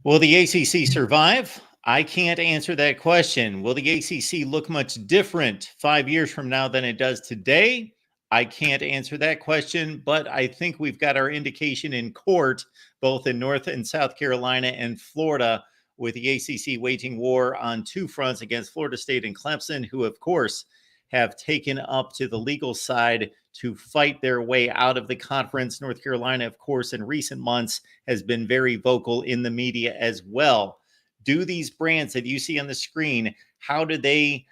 Will the ACC survive? I can't answer that question. Will the ACC look much different 5 years from now than it does today? I can't answer that question, but I think we've got our indication in court, both in North and South Carolina and Florida, with the ACC waging war on two fronts against Florida State and Clemson, who, of course, have taken up to the legal side to fight their way out of the conference. North Carolina, of course, in recent months has been very vocal in the media as well. Do these brands that you see on the screen, how do they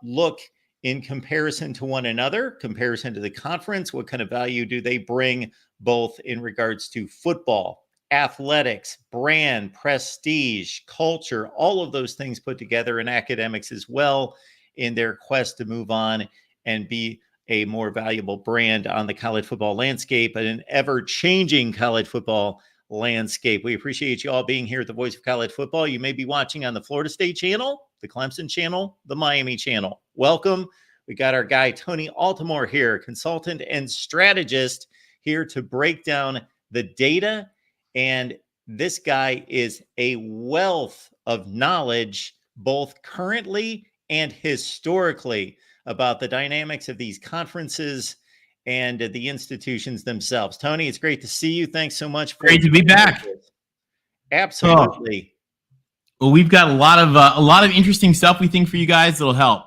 look in comparison to one another, comparison to the conference? What kind of value do they bring, both in regards to football, athletics, brand, prestige, culture, all of those things put together, and academics as well, in their quest to move on and be a more valuable brand on the college football landscape, and an ever-changing college football landscape. We appreciate you all being here at the Voice of College Football. You may be watching on the Florida State channel, the Clemson channel, the Miami channel. Welcome. We got our guy, Tony Altimore here, consultant and strategist, here to break down the data. And this guy is a wealth of knowledge, both currently and historically, about the dynamics of these conferences and the institutions themselves. Tony, it's great to see you. Thanks so much. Great to be back. Absolutely. Well, we've got a lot of interesting stuff we think for you guys that'll help.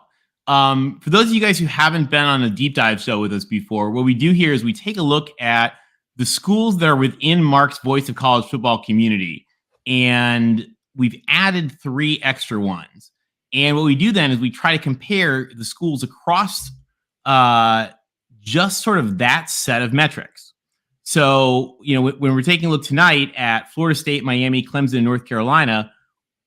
For those of you guys who haven't been on a deep dive show with us before, what we do here is we take a look at the schools that are within Mark's Voice of College Football community, and we've added 3 extra ones. And what we do then is we try to compare the schools across just sort of that set of metrics. So, when we're taking a look tonight at Florida State, Miami, Clemson, and North Carolina,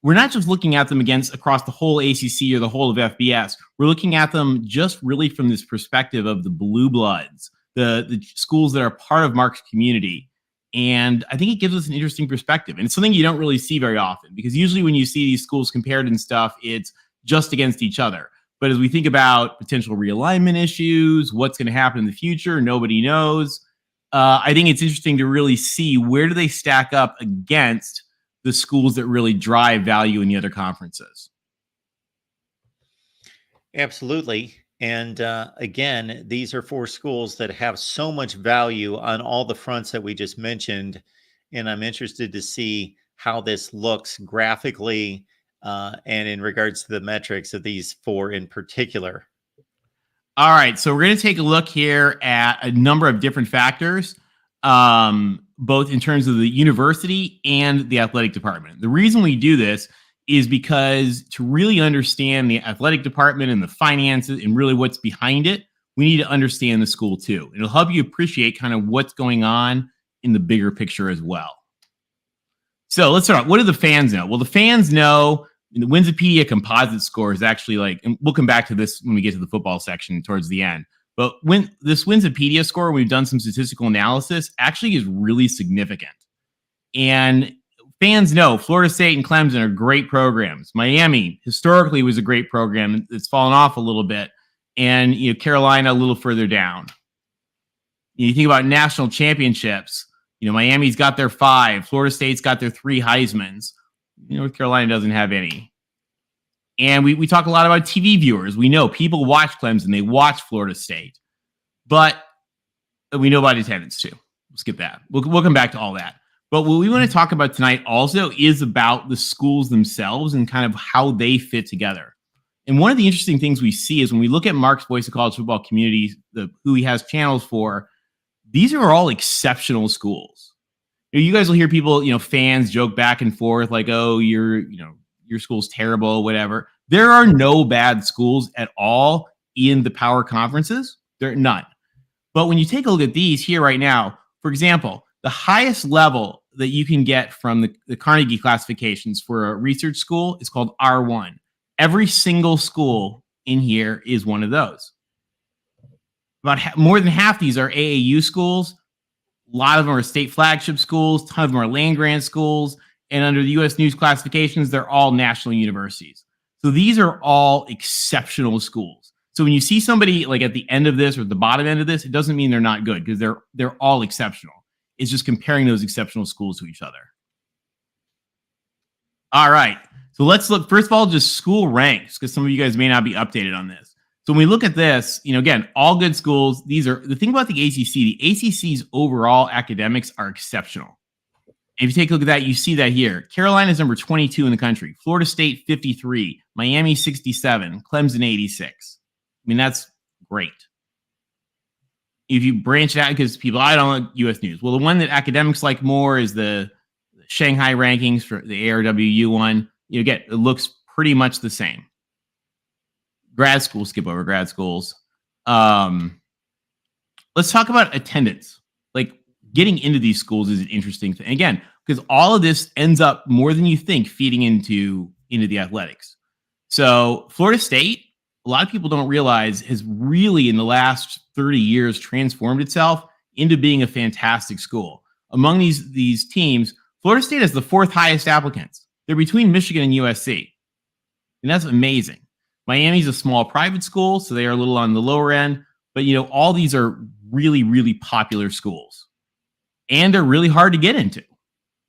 we're not just looking at them across the whole ACC or the whole of FBS. We're looking at them just really from this perspective of the blue bloods, the schools that are part of Mark's community. And I think it gives us an interesting perspective. And it's something you don't really see very often, because usually when you see these schools compared and stuff, it's just against each other. But as we think about potential realignment issues, what's going to happen in the future, nobody knows. I think it's interesting to really see where do they stack up against the schools that really drive value in the other conferences. Absolutely. And again, these are 4 schools that have so much value on all the fronts that we just mentioned. And I'm interested to see how this looks graphically and in regards to the metrics of these 4 in particular. All right. So we're going to take a look here at a number of different factors, both in terms of the university and the athletic department. The reason we do this is because to really understand the athletic department and the finances and really what's behind it, we need to understand the school too. It'll help you appreciate kind of what's going on in the bigger picture as well. So let's start. What do the fans know? Well, the fans know the Wikipedia composite score is actually and we'll come back to this when we get to the football section towards the end. But when this Wikipedia score, we've done some statistical analysis, actually is really significant. And fans know Florida State and Clemson are great programs. Miami historically was a great program. It's fallen off a little bit. And Carolina a little further down. You think about national championships. Miami's got their 5. Florida State's got their 3 Heismans. North Carolina doesn't have any. And we talk a lot about TV viewers. We know people watch Clemson. They watch Florida State. But we know about attendance too. We'll skip that. We'll come back to all that. But what we want to talk about tonight also is about the schools themselves and kind of how they fit together. And one of the interesting things we see is when we look at Mark's Voice of College Football community, who he has channels for, these are all exceptional schools. You guys will hear people, fans joke back and forth like, oh, your school's terrible, whatever. There are no bad schools at all in the power conferences. There are none. But when you take a look at these here right now, for example, the highest level that you can get from the Carnegie classifications for a research school is called R1. Every single school in here is one of those. About more than half these are AAU schools. A lot of them are state flagship schools. A ton of them are land-grant schools. And under the U.S. News classifications, they're all national universities. So these are all exceptional schools. So when you see somebody at the end of this or the bottom end of this, it doesn't mean they're not good, because they're all exceptional. It's just comparing those exceptional schools to each other. All right. So let's look, first of all, just school ranks, because some of you guys may not be updated on this. So when we look at this, again, all good schools. These are the thing about the ACC's overall academics are exceptional. If you take a look at that, you see that here. Carolina's number 22 in the country. Florida State, 53. Miami, 67. Clemson, 86. I mean, that's great. If you branch it out, because people, I don't like U.S. News. Well, the one that academics like more is the Shanghai rankings for the ARWU one. Again, it looks pretty much the same. Grad schools, skip over grad schools. Let's talk about attendance. Like, getting into these schools is an interesting thing. Again, because all of this ends up more than you think feeding into the athletics. So Florida State, a lot of people don't realize, has really in the last 30 years transformed itself into being a fantastic school. Among these teams, Florida State has the 4th highest applicants. They're between Michigan and USC. And that's amazing. Miami's a small private school, so they are a little on the lower end. But, all these are really, really popular schools. And they're really hard to get into,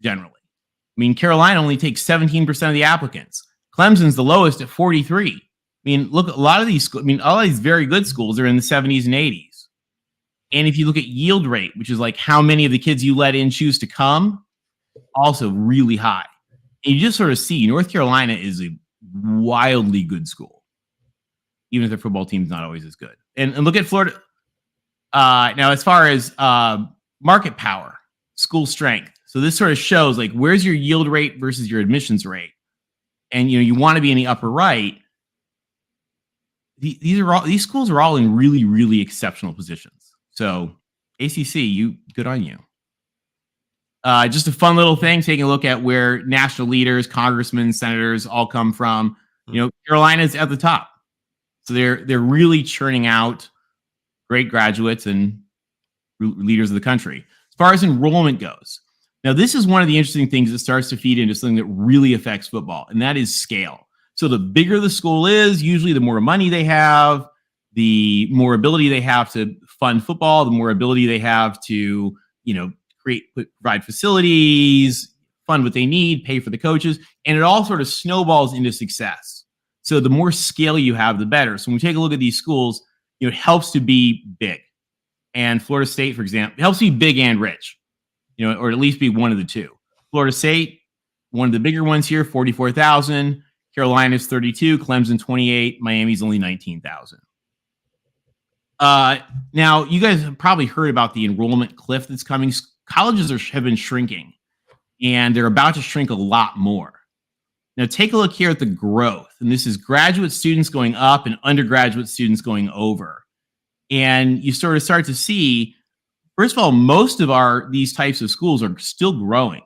generally. I mean, Carolina only takes 17% of the applicants. Clemson's the lowest at 43. I mean, look, a lot of these very good schools are in the 70s and 80s. And if you look at yield rate, which is like how many of the kids you let in choose to come, also really high. And you just sort of see North Carolina is a wildly good school, even if their football team's not always as good. And look at Florida. Now, as far as market power, school strength. So this sort of shows like where's your yield rate versus your admissions rate. And you want to be in the upper right. These schools are all in really, really exceptional positions. So ACC, good on you. Just a fun little thing, taking a look at where national leaders, congressmen, senators all come from. Carolina's at the top. So they're really churning out great graduates and leaders of the country. As far as enrollment goes, now this is one of the interesting things that starts to feed into something that really affects football, and that is scale. So the bigger the school is, usually the more money they have, the more ability they have to fund football, the more ability they have to, provide facilities, fund what they need, pay for the coaches, and it all sort of snowballs into success. So the more scale you have, the better. So when we take a look at these schools, it helps to be big. And Florida State, for example, it helps to be big and rich, or at least be one of the two. Florida State, one of the bigger ones here, 44,000. Carolina's 32, Clemson 28, Miami's only 19,000. Now, you guys have probably heard about the enrollment cliff that's coming. Colleges have been shrinking, and they're about to shrink a lot more. Now, take a look here at the growth. And this is graduate students going up and undergraduate students going over. And you sort of start to see, first of all, most of these types of schools are still growing,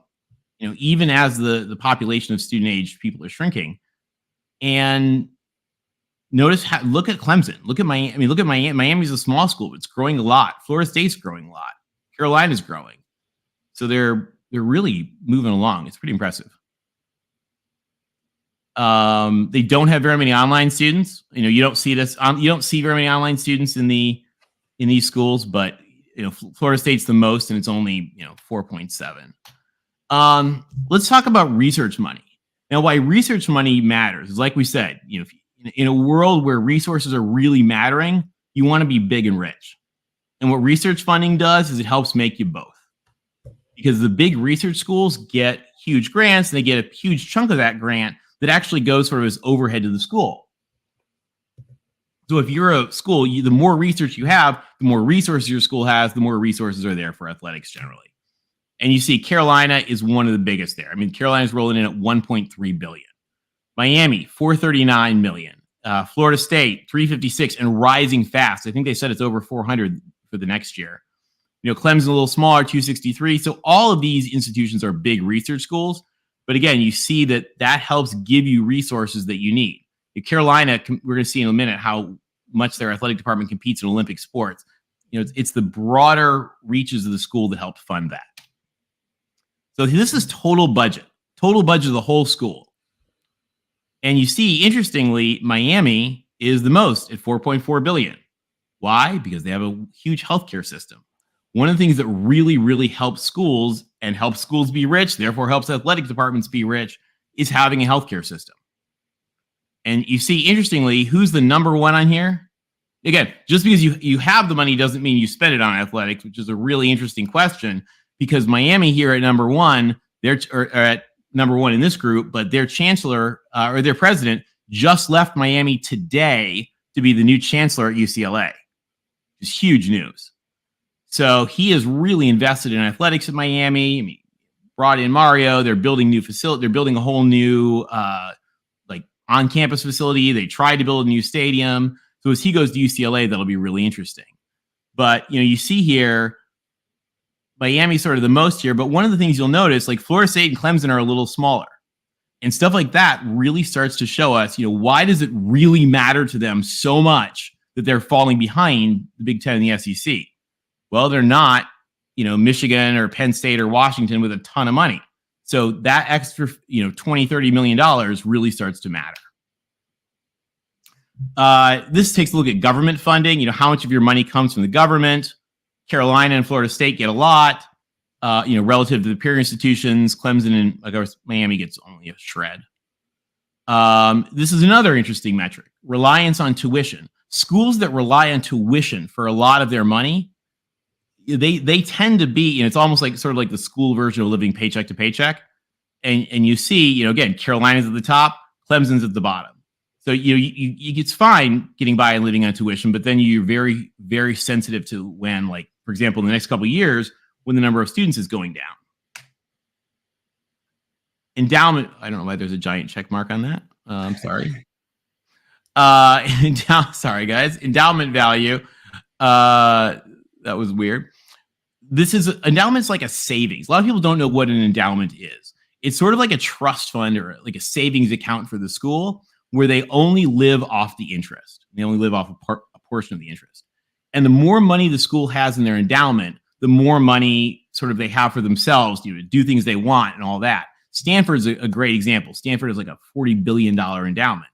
even as the population of student-age people are shrinking. And look at Clemson. Look at Miami. Look at Miami. Miami's a small school, but it's growing a lot. Florida State's growing a lot. Carolina's growing. So they're really moving along. It's pretty impressive. They don't have very many online students. You don't see this. You don't see very many online students in these schools, but Florida State's the most, and it's only 4.7. Let's talk about research money. Now, why research money matters is, like we said, in a world where resources are really mattering, you want to be big and rich. And what research funding does is it helps make you both. Because the big research schools get huge grants, and they get a huge chunk of that grant that actually goes sort of as overhead to the school. So if you're a school, the more research you have, the more resources your school has, the more resources are there for athletics generally. And you see Carolina is one of the biggest there. I mean, Carolina's rolling in at $1.3 billion. Miami, $439 million. Florida State, $356 and rising fast. I think they said it's over $400 for the next year. Clemson's a little smaller, $263. So all of these institutions are big research schools. But again, you see that helps give you resources that you need. Carolina, we're going to see in a minute how much their athletic department competes in Olympic sports. It's the broader reaches of the school that help fund that. So this is total budget of the whole school. And you see, interestingly, Miami is the most at $4.4 billion. Why? Because they have a huge healthcare system. One of the things that really, really helps schools and helps schools be rich, therefore helps athletic departments be rich, is having a healthcare system. And you see, interestingly, who's the number one on here? Again, just because you have the money doesn't mean you spend it on athletics, which is a really interesting question, because Miami here at number one, they're at number one in this group, but their chancellor or their president just left Miami today to be the new chancellor at UCLA. It's huge news. So he is really invested in athletics at Miami. I mean, brought in Mario. They're building new facility. They're building a whole new like on-campus facility. They tried to build a new stadium. So as he goes to UCLA, that'll be really interesting. But you see here, Miami's sort of the most here. But one of the things you'll notice, like Florida State and Clemson are a little smaller, and stuff like that really starts to show us, why does it really matter to them so much that they're falling behind the Big Ten and the SEC? Well, they're not, Michigan or Penn State or Washington with a ton of money. So that extra, $20-30 million really starts to matter. This takes a look at government funding. How much of your money comes from the government? Carolina and Florida State get a lot, relative to the peer institutions. Clemson and, of course, Miami gets only a shred. This is another interesting metric: reliance on tuition. Schools that rely on tuition for a lot of their money, they tend to be, it's almost like sort of like the school version of living paycheck to paycheck. And you see, again, Carolina's at the top, Clemson's at the bottom. So it's fine getting by and living on tuition, but then you're very, very sensitive to when, like, for example, in the next couple of years, when the number of students is going down. Endowment, I don't know why there's a giant check mark on that. I'm sorry. Sorry, guys. Endowment value. That was weird. Endowment's like a savings. A lot of people don't know what an endowment is. It's sort of like a trust fund or like a savings account for the school, where they only live off the interest. They only live off a portion of the interest. And the more money the school has in their endowment, the more money sort of they have for themselves, to do things they want and all that. Stanford's a great example. Stanford is like a $40 billion endowment.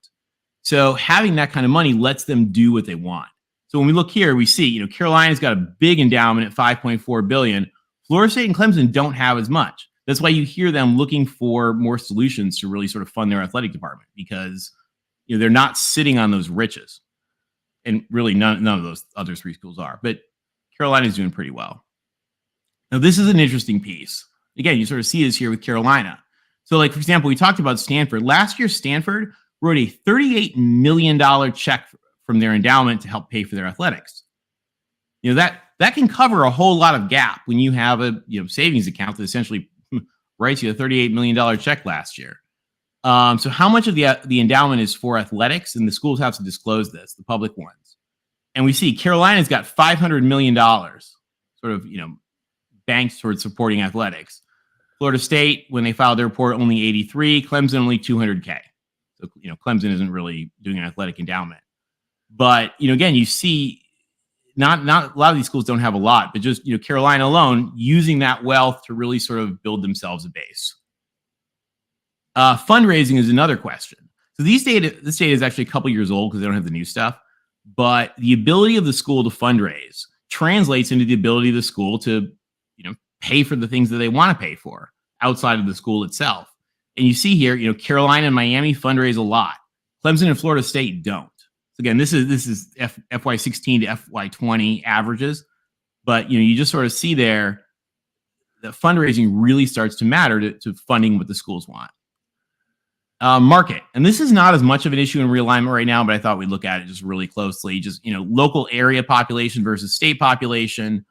So having that kind of money lets them do what they want. So when we look here, we see, Carolina's got a big endowment at $5.4 billion. Florida State and Clemson don't have as much. That's why you hear them looking for more solutions to really sort of fund their athletic department, because they're not sitting on those riches. And really none of those other three schools are. But Carolina's doing pretty well. Now, this is an interesting piece. Again, you sort of see this here with Carolina. So, like, for example, we talked about Stanford. Last year, Stanford wrote a $38 million check from their endowment to help pay for their athletics. That can cover a whole lot of gap when you have a savings account that essentially writes you a $38 million check last year. So how much of the endowment is for athletics? And the schools have to disclose this, the public ones. And we see Carolina's got $500 million sort of, banked towards supporting athletics. Florida State, when they filed their report, only 83, Clemson only 200K. So, Clemson isn't really doing an athletic endowment. But, again, you see not a lot of these schools don't have a lot, but just, Carolina alone using that wealth to really sort of build themselves a base. Fundraising is another question. So this data is actually a couple years old because they don't have the new stuff, but the ability of the school to fundraise translates into the ability of the school to, pay for the things that they want to pay for outside of the school itself. And you see here, Carolina and Miami fundraise a lot. Clemson and Florida State don't. So again, this is FY16 to FY20 averages, but you just sort of see there that fundraising really starts to matter to funding what the schools want. Market. And this is not as much of an issue in realignment right now, but I thought we'd look at it just really closely. Just, local area population versus state population.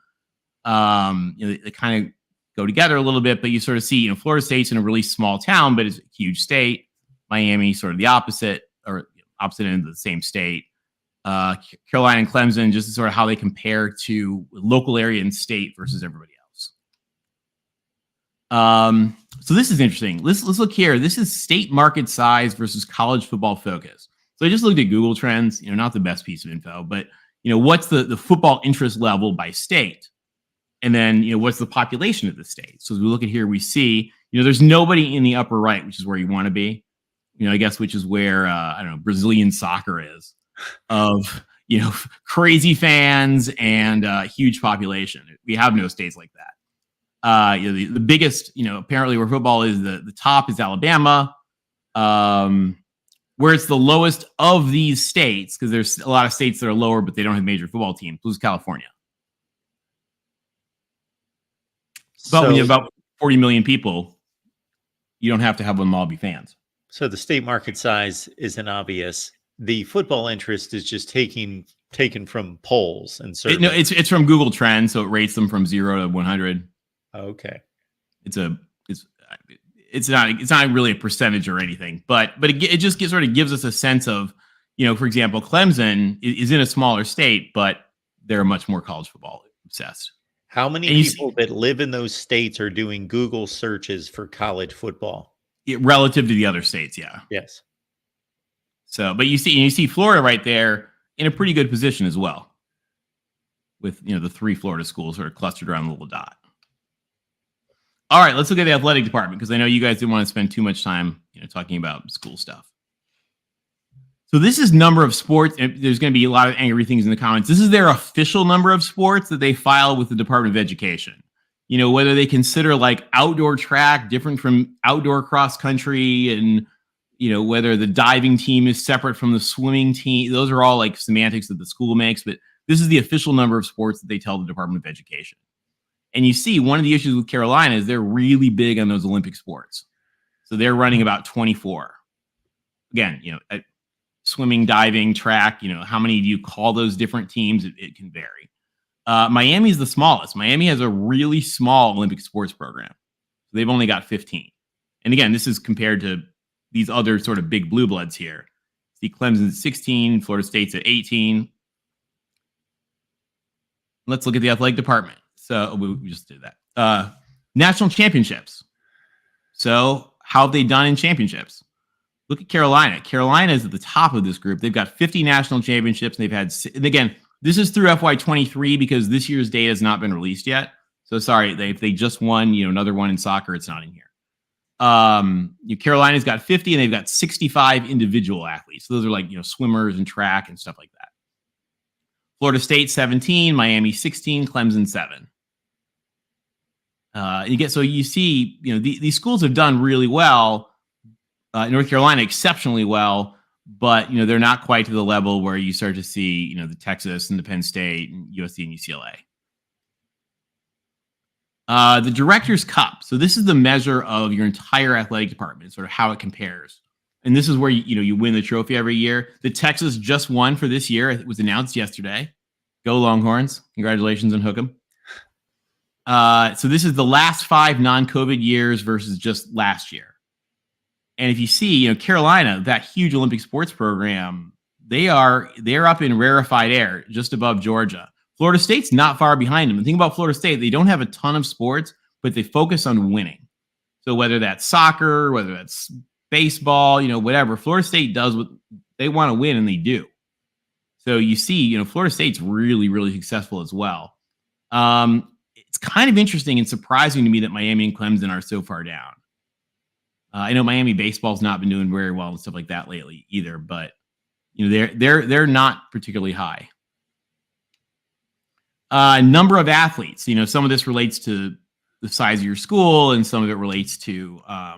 They kind of go together a little bit, but you sort of see, Florida State's in a really small town, but it's a huge state. Miami, sort of the opposite, or opposite end of the same state. Carolina and Clemson, just sort of how they compare to local area and state versus everybody else. So this is interesting. Let's look here. This is state market size versus college football focus. So I just looked at Google Trends, not the best piece of info, but what's the football interest level by state? And then, what's the population of the state? So as we look at here, we see, there's nobody in the upper right, which is where you want to be, I guess, which is where, Brazilian soccer is, of, crazy fans and huge population. We have no states like that. The biggest, apparently where football is the top is Alabama. Where it's the lowest of these states, because there's a lot of states that are lower, but they don't have major football teams. This is California. But when you have about 40 million people, you don't have to have them all be fans. So the state market size isn't obvious. The football interest is just taken from polls and surveys. No, it's from Google Trends, so it rates them from 0 to 100. Okay. It's not really a percentage or anything, but it just sort of gives us a sense of, for example, Clemson is in a smaller state, but they're much more college football obsessed. How many people that live in those states are doing Google searches for college football? Relative to the other states, yeah. Yes. So, but you see Florida right there in a pretty good position as well, with the 3 Florida schools sort of clustered around the little dot. All right, let's look at the athletic department, because I know you guys didn't want to spend too much time talking about school stuff. So this is number of sports. And there's going to be a lot of angry things in the comments. This is their official number of sports that they file with the Department of Education. Whether they consider like outdoor track different from outdoor cross country, and whether the diving team is separate from the swimming team. Those are all like semantics that the school makes, but this is the official number of sports that they tell the Department of Education. And you see one of the issues with Carolina is they're really big on those Olympic sports. So they're running about 24. Again, swimming, diving, track, how many do you call those different teams? It can vary. Miami is the smallest. Miami has a really small Olympic sports program. They've only got 15. And again, this is compared to these other sort of big blue bloods here. See, Clemson's at 16, Florida State's at 18. Let's look at the athletic department. So we just did that. National championships. So how have they done in championships? Look at Carolina. Carolina is at the top of this group. They've got 50 national championships. They've had, and again, this is through FY23 because this year's data has not been released yet. So sorry, they just won, another one in soccer. It's not in here. Carolina's got 50 and they've got 65 individual athletes. So those are like, swimmers and track and stuff like that. Florida State 17, Miami 16, Clemson 7. You see, these schools have done really well. North Carolina exceptionally well, but they're not quite to the level where you start to see the Texas and the Penn State and USC and UCLA. The Director's Cup. So this is the measure of your entire athletic department, sort of how it compares. And this is where you win the trophy every year. The Texas just won for this year. It was announced yesterday. Go Longhorns! Congratulations and hook 'em. So this is the last 5 non-COVID years versus just last year. And if you see, Carolina, that huge Olympic sports program, they're up in rarefied air, just above Georgia. Florida State's not far behind them. The thing about Florida State, they don't have a ton of sports, but they focus on winning. So whether that's soccer, whether that's baseball, whatever, Florida State does what they want to win, and they do. So you see, Florida State's really, really successful as well. It's kind of interesting and surprising to me that Miami and Clemson are so far down. I know Miami baseball's not been doing very well and stuff like that lately either, but they're not particularly high. Number of athletes. Some of this relates to the size of your school, and some of it relates to how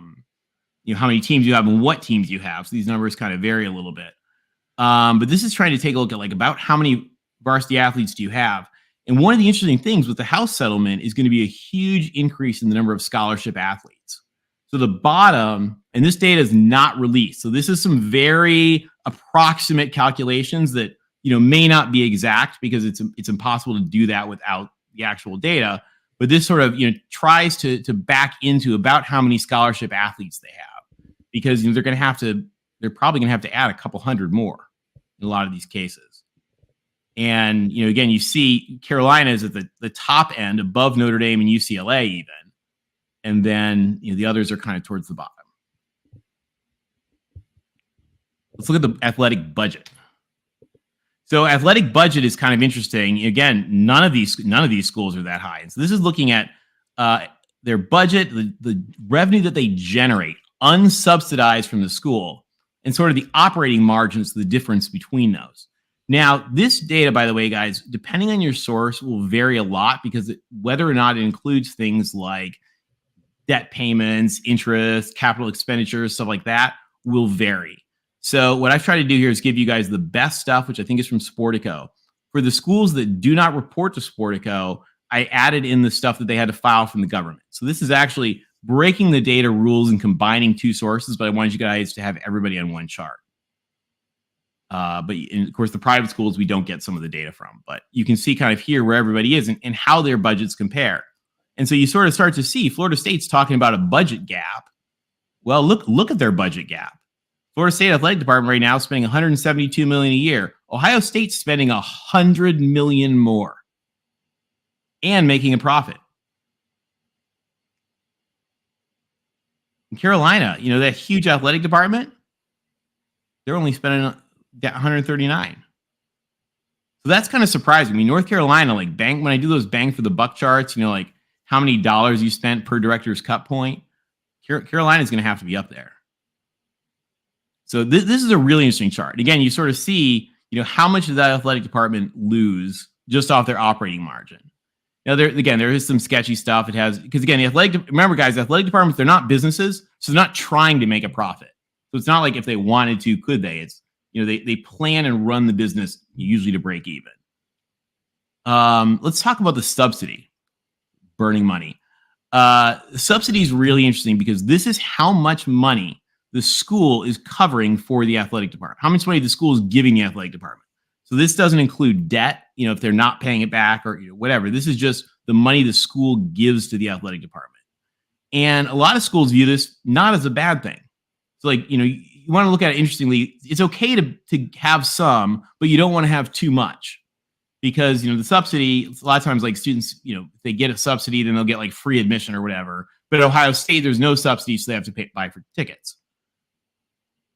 many teams you have and what teams you have. So these numbers kind of vary a little bit. But this is trying to take a look at about how many varsity athletes do you have. And one of the interesting things with the House settlement is going to be a huge increase in the number of scholarship athletes. So the bottom, and this data is not released. So this is some very approximate calculations that may not be exact, because it's impossible to do that without the actual data. But this sort of tries to back into about how many scholarship athletes they have, because they're probably going to have to add a couple hundred more in a lot of these cases. And again, you see Carolina is at the top end, above Notre Dame and UCLA even. And then the others are kind of towards the bottom. Let's look at the athletic budget. So athletic budget is kind of interesting. Again, none of these schools are that high. And so this is looking at their budget, the revenue that they generate, unsubsidized from the school, and sort of the operating margins, the difference between those. Now, this data, by the way, guys, depending on your source, will vary a lot, because whether or not it includes things like debt payments, interest, capital expenditures, stuff like that, will vary. So what I've tried to do here is give you guys the best stuff, which I think is from Sportico. For the schools that do not report to Sportico, I added in the stuff that they had to file from the government. So this is actually breaking the data rules and combining two sources, but I wanted you guys to have everybody on one chart. But of course, the private schools, we don't get some of the data from, but you can see kind of here where everybody is and how their budgets compare. And so you sort of start to see Florida State's talking about a budget gap. Well, look at their budget gap. Florida State Athletic Department right now is spending $172 million a year. Ohio State's spending $100 million more and making a profit. In Carolina, that huge athletic department, they're only spending $139. So that's kind of surprising. I mean, North Carolina, like when I do those bang for the buck charts, like how many dollars you spent per director's cut point, Carolina's going to have to be up there. So this is a really interesting chart. Again, you sort of see, how much does that athletic department lose just off their operating margin? Now, there is some sketchy stuff. It has, because again, remember guys, athletic departments, they're not businesses, so they're not trying to make a profit. So it's not like if they wanted to, could they? It's, they plan and run the business usually to break even. Let's talk about the subsidy, burning money. Subsidy is really interesting because this is how much money the school is covering for the athletic department. How much money the school is giving the athletic department. So this doesn't include debt, if they're not paying it back or whatever. This is just the money the school gives to the athletic department. And a lot of schools view this not as a bad thing. So you want to look at it interestingly. It's okay to have some, but you don't want to have too much. Because, the subsidy, a lot of times, like students, if they get a subsidy, then they'll get like free admission or whatever. But at Ohio State, there's no subsidy, so they have to buy for tickets.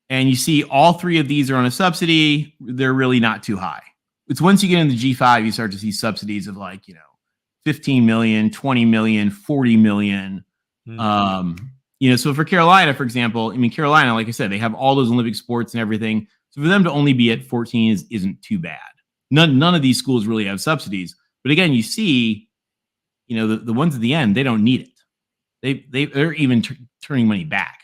And you see all three of these are on a subsidy. They're really not too high. It's once you get into G5, you start to see subsidies of 15 million, 20 million, 40 million. Mm-hmm. So for Carolina, for example, Carolina, like I said, they have all those Olympic sports and everything. So for them to only be at 14 isn't too bad. None of these schools really have subsidies. But again, you see, the ones at the end, they don't need it. They're even turning money back.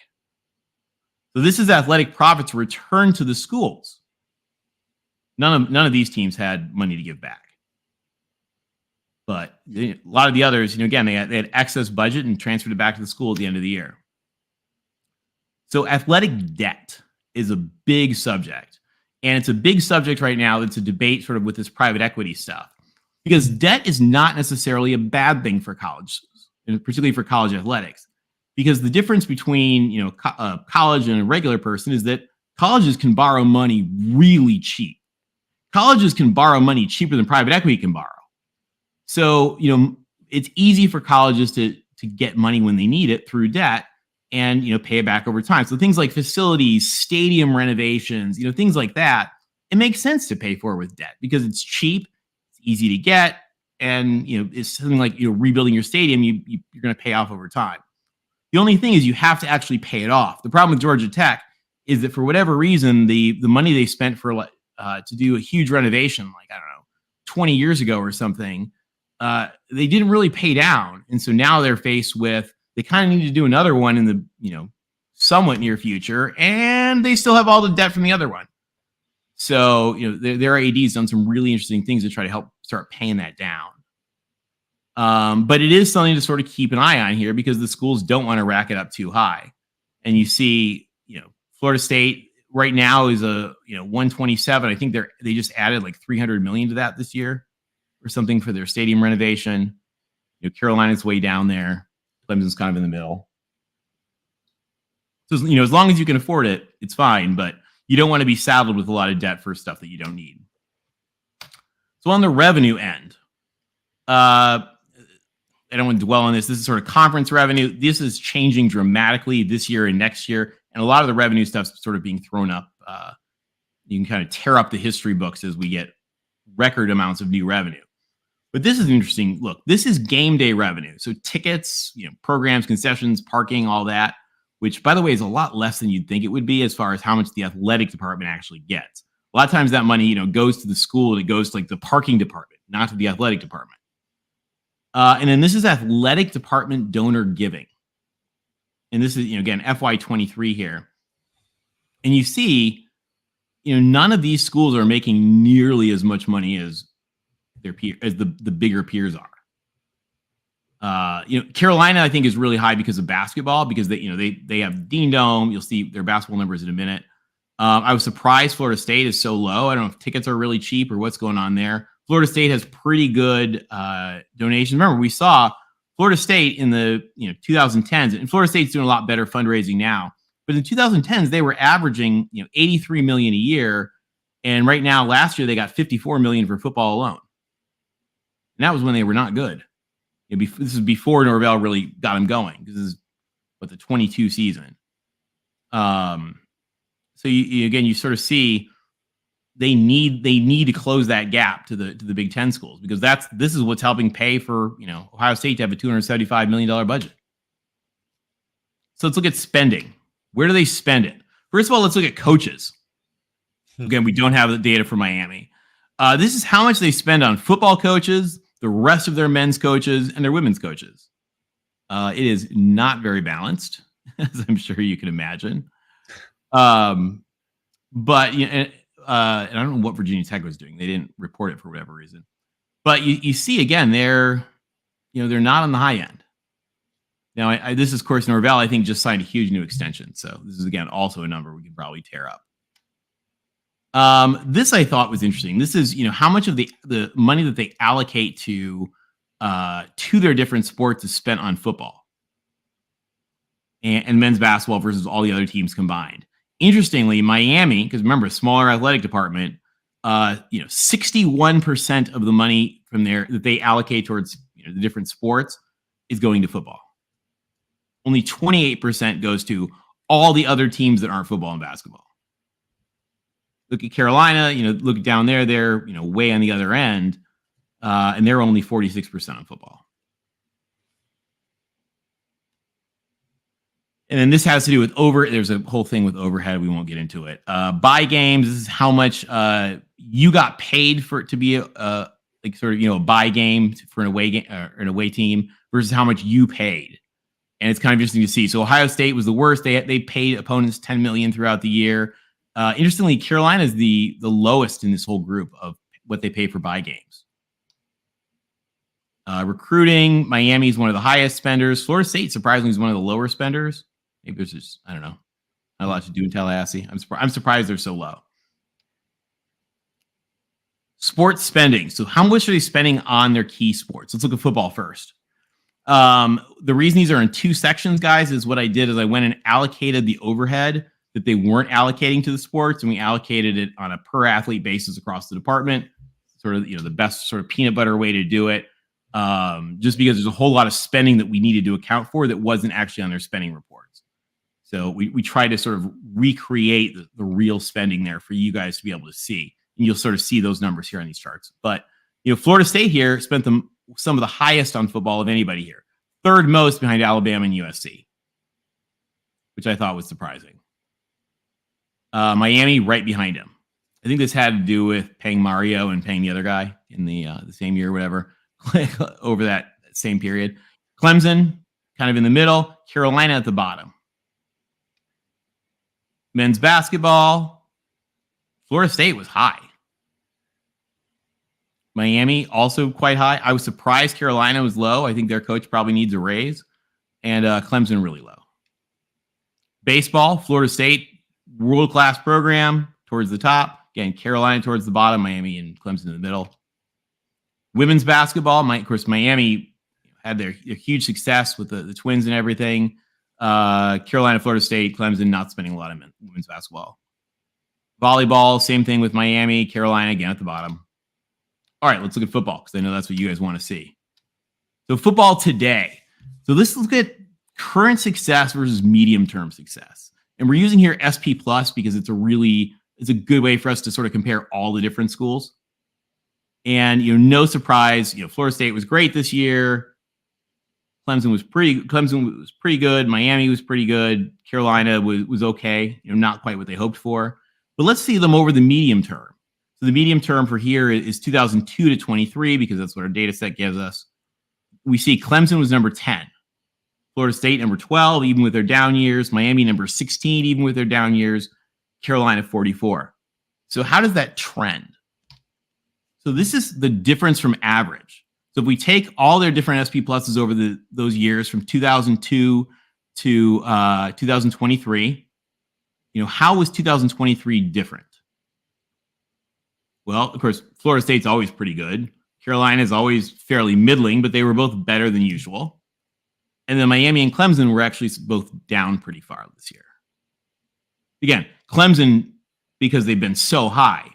So this is athletic profits returned to the schools. None of these teams had money to give back. But a lot of the others, again, they had excess budget and transferred it back to the school at the end of the year. So athletic debt is a big subject. And it's a big subject right now. It's a debate sort of with this private equity stuff. Because debt is not necessarily a bad thing for college, and particularly for college athletics. Because the difference between college and a regular person is that colleges can borrow money really cheap. Colleges can borrow money cheaper than private equity can borrow. So, it's easy for colleges to get money when they need it through debt and, pay it back over time. So things like facilities, stadium renovations, things like that, it makes sense to pay for with debt because it's cheap, it's easy to get, and, it's something like, rebuilding your stadium, you're going to pay off over time. The only thing is you have to actually pay it off. The problem with Georgia Tech is that for whatever reason, the money they spent for to do a huge renovation, 20 years ago or something, they didn't really pay down. And so now they're faced with, they kind of need to do another one in the, somewhat near future, and they still have all the debt from the other one. So, their AD's done some really interesting things to try to help start paying that down. But it is something to sort of keep an eye on here because the schools don't want to rack it up too high. And you see, Florida State right now is a 127. I think they just added like 300 million to that this year or something for their stadium renovation. Carolina's way down there. Clemson's kind of in the middle. So as long as you can afford it, it's fine. But you don't want to be saddled with a lot of debt for stuff that you don't need. So on the revenue end, I don't want to dwell on this. This is sort of conference revenue. This is changing dramatically this year and next year. And a lot of the revenue stuff's sort of being thrown up. You can kind of tear up the history books as we get record amounts of new revenue. But this is interesting. Look, this is game day revenue. So tickets, programs, concessions, parking, all that, which, by the way, is a lot less than you'd think it would be as far as how much the athletic department actually gets. A lot of times that money, goes to the school and it goes to like the parking department, not to the athletic department. And then this is athletic department donor giving. And this is, again, FY23 here. And you see, none of these schools are making nearly as much money as their the bigger peers are. Carolina, I think, is really high because of basketball, because they have Dean Dome. You'll see their basketball numbers in a minute. I was surprised Florida State is so low. I don't know if tickets are really cheap or what's going on there. Florida State has pretty good donations. Remember, we saw Florida State in the 2010s, and Florida State's doing a lot better fundraising now. But in the 2010s, they were averaging $83 million a year, and right now, last year they got $54 million for football alone, and that was when they were not good. This is before Norvell really got them going. This is the 22 season. So you sort of see they need to close that gap to the Big Ten schools, because this is what's helping pay for Ohio State to have a $275 million budget. So let's look at spending. Where do they spend it? First of all, let's look at coaches. Again, we don't have the data for Miami. This is how much they spend on football coaches, the rest of their men's coaches, and their women's coaches. It is not very balanced, as I'm sure you can imagine. But and I don't know what Virginia Tech was doing. They didn't report it for whatever reason. But you see, again, they're not on the high end. Now, this is, of course, Norvell, I think, just signed a huge new extension. So this is, again, also a number we can probably tear up. This I thought was interesting. This is, how much of the money that they allocate to their different sports is spent on football and men's basketball versus all the other teams combined. Interestingly, Miami, because remember, a smaller athletic department, 61% of the money from there that they allocate towards the different sports is going to football. Only 28% goes to all the other teams that aren't football and basketball. Look at Carolina, look down there, they're, way on the other end, and they're only 46% on football. And then this has to do with there's a whole thing with overhead. We won't get into it. Buy games, this is how much you got paid for it to be a buy game for an away game or an away team versus how much you paid. And it's kind of interesting to see. So Ohio State was the worst. They paid opponents $10 million throughout the year. Interestingly, Carolina is the lowest in this whole group of what they pay for buy games. Recruiting, Miami is one of the highest spenders. Florida State, surprisingly, is one of the lower spenders. Maybe there's just, I don't know, not a lot to do in Tallahassee. I'm surprised they're so low. Sports spending. So how much are they spending on their key sports? Let's look at football first. The reason these are in two sections, guys, is what I did is I went and allocated the overhead that they weren't allocating to the sports, and we allocated it on a per athlete basis across the department. Sort of, the best sort of peanut butter way to do it. Just because there's a whole lot of spending that we needed to account for that wasn't actually on their spending reports. So we try to sort of recreate the real spending there for you guys to be able to see. And you'll sort of see those numbers here on these charts. But, Florida State here spent some of the highest on football of anybody here. Third most behind Alabama and USC, which I thought was surprising. Miami right behind him. I think this had to do with paying Mario and paying the other guy in the same year, whatever, over that same period. Clemson kind of in the middle. Carolina at the bottom. Men's basketball, Florida State was high. Miami also quite high. I was surprised Carolina was low. I think their coach probably needs a raise. And Clemson really low. Baseball, Florida State, world-class program towards the top. Again, Carolina towards the bottom, Miami and Clemson in the middle. Women's basketball, of course, Miami had their huge success with the Twins and everything. Carolina, Florida State, Clemson not spending a lot of women's basketball. Volleyball, same thing with Miami, Carolina again at the bottom. All right, let's look at football because I know that's what you guys want to see. So football today. So let's look at current success versus medium-term success. And we're using here SP Plus because it's a good way for us to sort of compare all the different schools. And no surprise, Florida State was great this year. Clemson was pretty good. Miami was pretty good. Carolina was okay. Not quite what they hoped for. But let's see them over the medium term. So the medium term for here is 2002 to 23 because that's what our data set gives us. We see Clemson was number 10. Florida State number 12, even with their down years. Miami number 16, even with their down years. Carolina 44. So how does that trend? So this is the difference from average. So if we take all their different SP pluses over those years from 2002 to 2023, how was 2023 different? Well, of course, Florida State's always pretty good. Carolina is always fairly middling, but they were both better than usual. And then Miami and Clemson were actually both down pretty far this year. Again, Clemson, because they've been so high,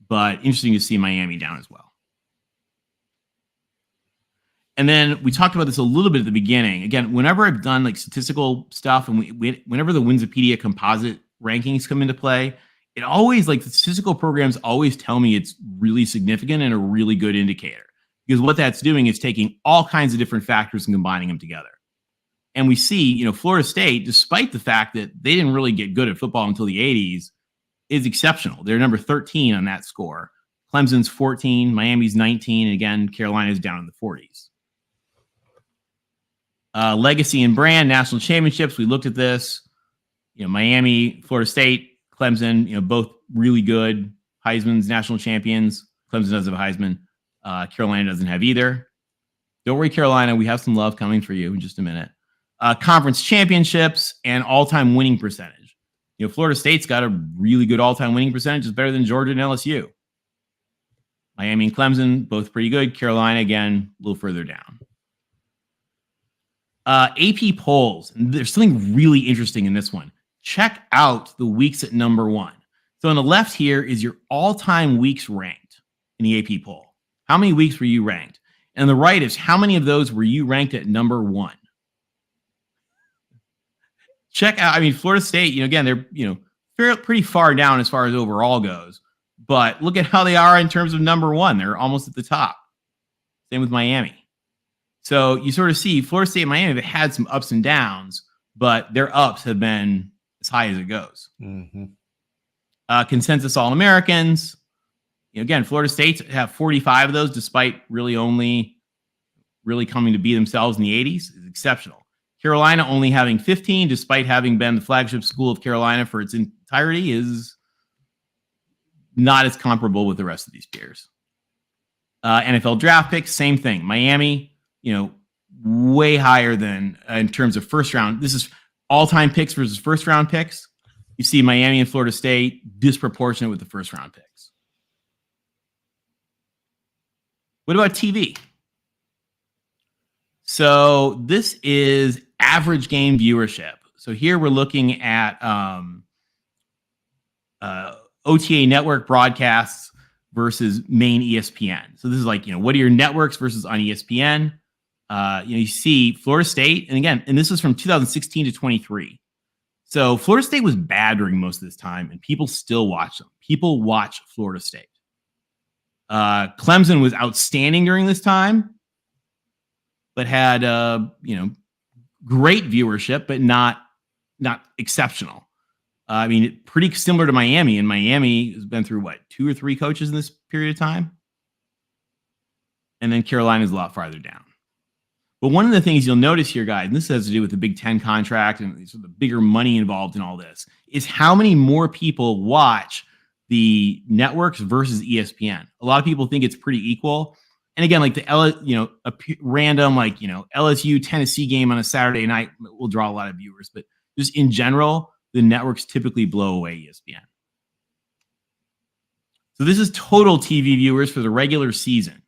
but interesting to see Miami down as well. And then we talked about this a little bit at the beginning. Again, whenever I've done like statistical stuff and whenever the Winsipedia composite rankings come into play, it always, like, the statistical programs always tell me it's really significant and a really good indicator, because what that's doing is taking all kinds of different factors and combining them together. And we see, Florida State, despite the fact that they didn't really get good at football until the 80s, is exceptional. They're number 13 on that score. Clemson's 14, Miami's 19, and again, Carolina's down in the 40s. Legacy and brand, national championships, we looked at this. Miami, Florida State, Clemson, both really good. Heisman's national champions. Clemson doesn't have a Heisman. Carolina doesn't have either. Don't worry, Carolina. We have some love coming for you in just a minute. Conference championships and all-time winning percentage. Florida State's got a really good all-time winning percentage. It's better than Georgia and LSU. Miami and Clemson, both pretty good. Carolina, again, a little further down. AP polls. There's something really interesting in this one. Check out the weeks at number 1. So on the left here is your all-time weeks ranked in the AP poll. How many weeks were you ranked? And on the right is how many of those were you ranked at number 1? Check out, Florida State, again, they're pretty far down as far as overall goes. But look at how they are in terms of number 1. They're almost at the top. Same with Miami. So you sort of see Florida State and Miami have had some ups and downs, but their ups have been as high as it goes. Mm-hmm. Consensus All-Americans. Again, Florida State have 45 of those, despite really coming to be themselves in the 80s. Is exceptional. Carolina only having 15, despite having been the flagship school of Carolina for its entirety, is not as comparable with the rest of these peers. NFL draft picks, same thing. Miami, way higher than in terms of first round. This is all-time picks versus first round picks. You see Miami and Florida State disproportionate with the first round picks. What about TV? So this is average game viewership. So here we're looking at OTA network broadcasts versus main ESPN. So this is like, what are your networks versus on ESPN? You see Florida State, and this is from 2016 to 23. So Florida State was bad during most of this time, and people still watch them. People watch Florida State. Clemson was outstanding during this time, but had great viewership, but not exceptional. Pretty similar to Miami, and Miami has been through 2 or 3 coaches in this period of time, and then Carolina is a lot farther down. But one of the things you'll notice here, guys, and this has to do with the Big Ten contract and sort of the bigger money involved in all this, is how many more people watch the networks versus ESPN. A lot of people think it's pretty equal. And again, like a random LSU Tennessee game on a Saturday night will draw a lot of viewers. But just in general, the networks typically blow away ESPN. So this is total TV viewers for the regular season.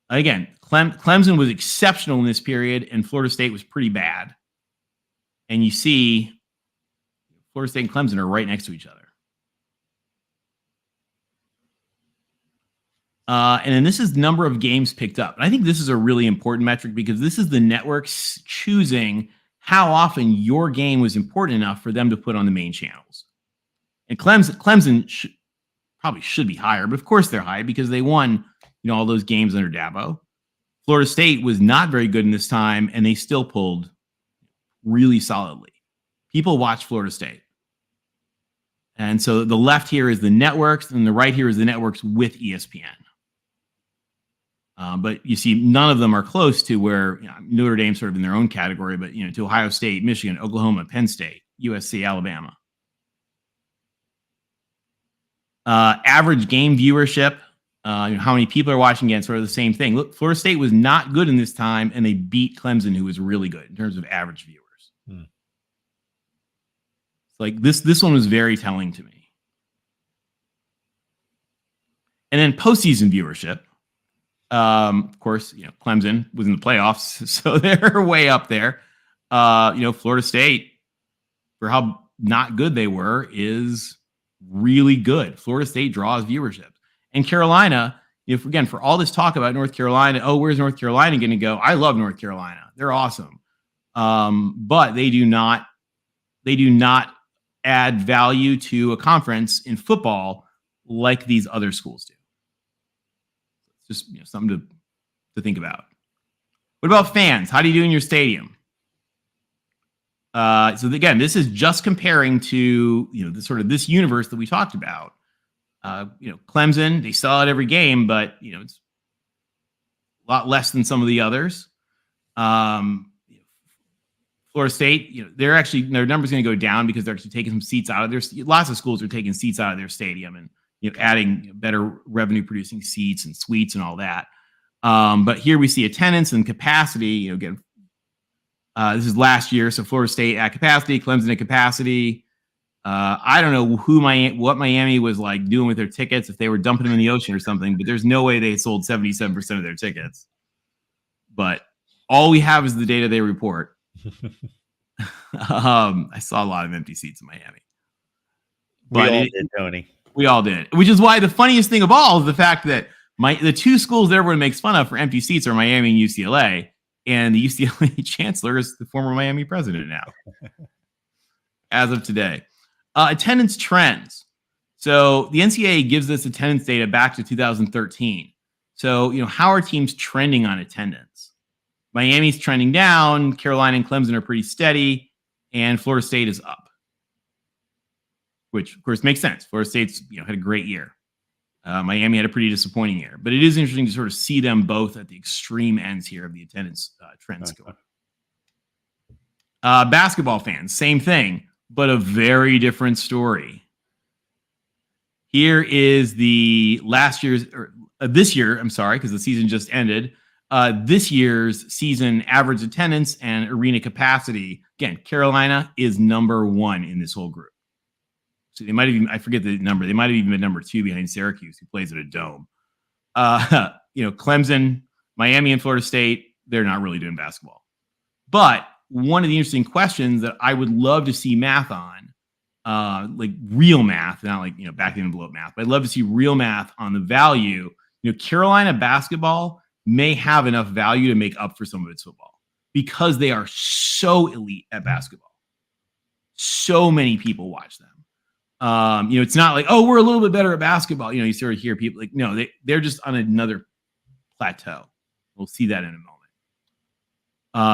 Again, Clemson was exceptional in this period, and Florida State was pretty bad. And you see Florida State and Clemson are right next to each other. And then this is number of games picked up. And I think this is a really important metric because this is the networks choosing how often your game was important enough for them to put on the main channels. And Clemson probably should be higher, but of course they're high because they won all those games under Dabo. Florida State was not very good in this time, and they still pulled really solidly. People watch Florida State. And so the left here is the networks, and the right here is the networks with ESPN. But you see, none of them are close to where Notre Dame sort of in their own category, but to Ohio State, Michigan, Oklahoma, Penn State, USC, Alabama. Average game viewership, how many people are watching again, sort of the same thing. Look, Florida State was not good in this time, and they beat Clemson, who was really good in terms of average viewers. Like this one was very telling to me. And then postseason viewership. Of course, Clemson was in the playoffs, so they're way up there. Florida State, for how not good they were, is really good. Florida State draws viewership. And Carolina, again, for all this talk about North Carolina, where's North Carolina going to go? I love North Carolina. They're awesome. But they do not add value to a conference in football like these other schools do. It's just something to think about. What about fans? How do you do in your stadium? So again, this is just comparing to this universe that we talked about. Clemson, they sell out every game, but it's a lot less than some of the others. Florida State, their numbers going to go down because they're actually taking some seats out of their. Lots of schools are taking seats out of their stadium and adding better revenue producing seats and suites and all that. But here we see attendance and capacity. Again, this is last year, so Florida State at capacity, Clemson at capacity. I don't know what Miami was like doing with their tickets, if they were dumping them in the ocean or something. But there's no way they sold 77% of their tickets. But all we have is the data they report. I saw a lot of empty seats in Miami. But we all did, Tony. We all did. Which is why the funniest thing of all is the fact that the two schools that everyone makes fun of for empty seats are Miami and UCLA. And the UCLA chancellor is the former Miami president now, as of today. Attendance trends. So the NCAA gives this attendance data back to 2013. So, how are teams trending on attendance? Miami's trending down. Carolina and Clemson are pretty steady. And Florida State is up, which, of course, makes sense. Florida State's had a great year. Miami had a pretty disappointing year. But it is interesting to sort of see them both at the extreme ends here of the attendance trends going. Basketball fans, same thing, but a very different story. Here is this year, I'm sorry, because the season just ended. This year's season average attendance and arena capacity. Again, Carolina is number 1 in this whole group. So they might have even, I forget the number, they might have even been number 2 behind Syracuse, who plays at a dome. Clemson, Miami, and Florida State, they're not really doing basketball. But one of the interesting questions that I would love to see math on, like real math, not like, back the envelope math, but I'd love to see real math on the value. Carolina basketball may have enough value to make up for some of its football because they are so elite at basketball. So many people watch them. It's not like, we're a little bit better at basketball. You sort of hear people like, no, they're just on another plateau. We'll see that in a moment.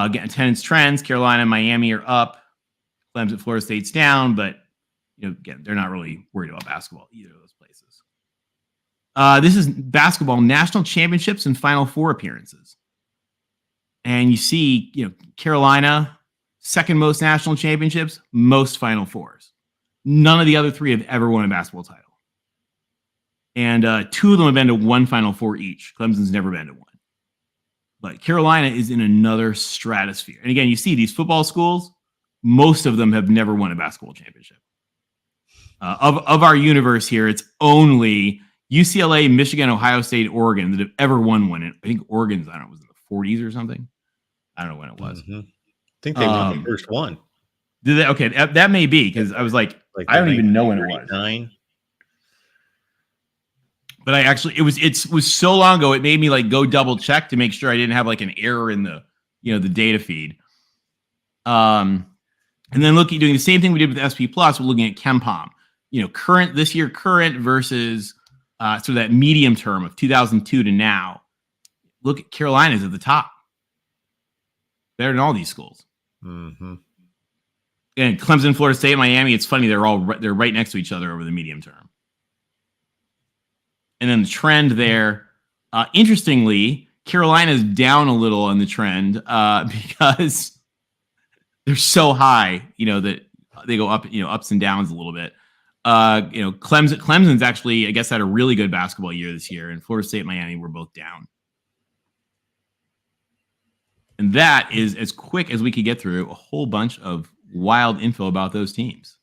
Again, attendance trends, Carolina and Miami are up. Clemson, Florida State's down, but again, they're not really worried about basketball either of those places. This is basketball national championships and Final Four appearances. And you see, Carolina, second most national championships, most Final Fours. None of the other 3 have ever won a basketball title. And 2 of them have been to 1 Final Four each. Clemson's never been to 1. But Carolina is in another stratosphere. And again, you see these football schools, most of them have never won a basketball championship. Of our universe here, it's only UCLA, Michigan, Ohio State, Oregon that have ever won one. And I think Oregon's, was in the 40s or something. I don't know when it was. Mm-hmm. I think they won the first one. Did they? Okay, that may be, because I was like I don't even know when it was. But it was so long ago, it made me like go double check to make sure I didn't have like an error in the the data feed. And then doing the same thing we did with SP Plus, we're looking at KenPom. Current versus sort of that medium term of 2002 to now. Look at Carolina's at the top, better than all these schools. Mm-hmm. And Clemson, Florida State, Miami. It's funny they're right next to each other over the medium term. And then the trend there, interestingly, Carolina's down a little on the trend because they're so high, that they go up, ups and downs a little bit. Clemson's actually, I guess, had a really good basketball year this year, and Florida State and Miami were both down. And that is as quick as we could get through a whole bunch of wild info about those teams.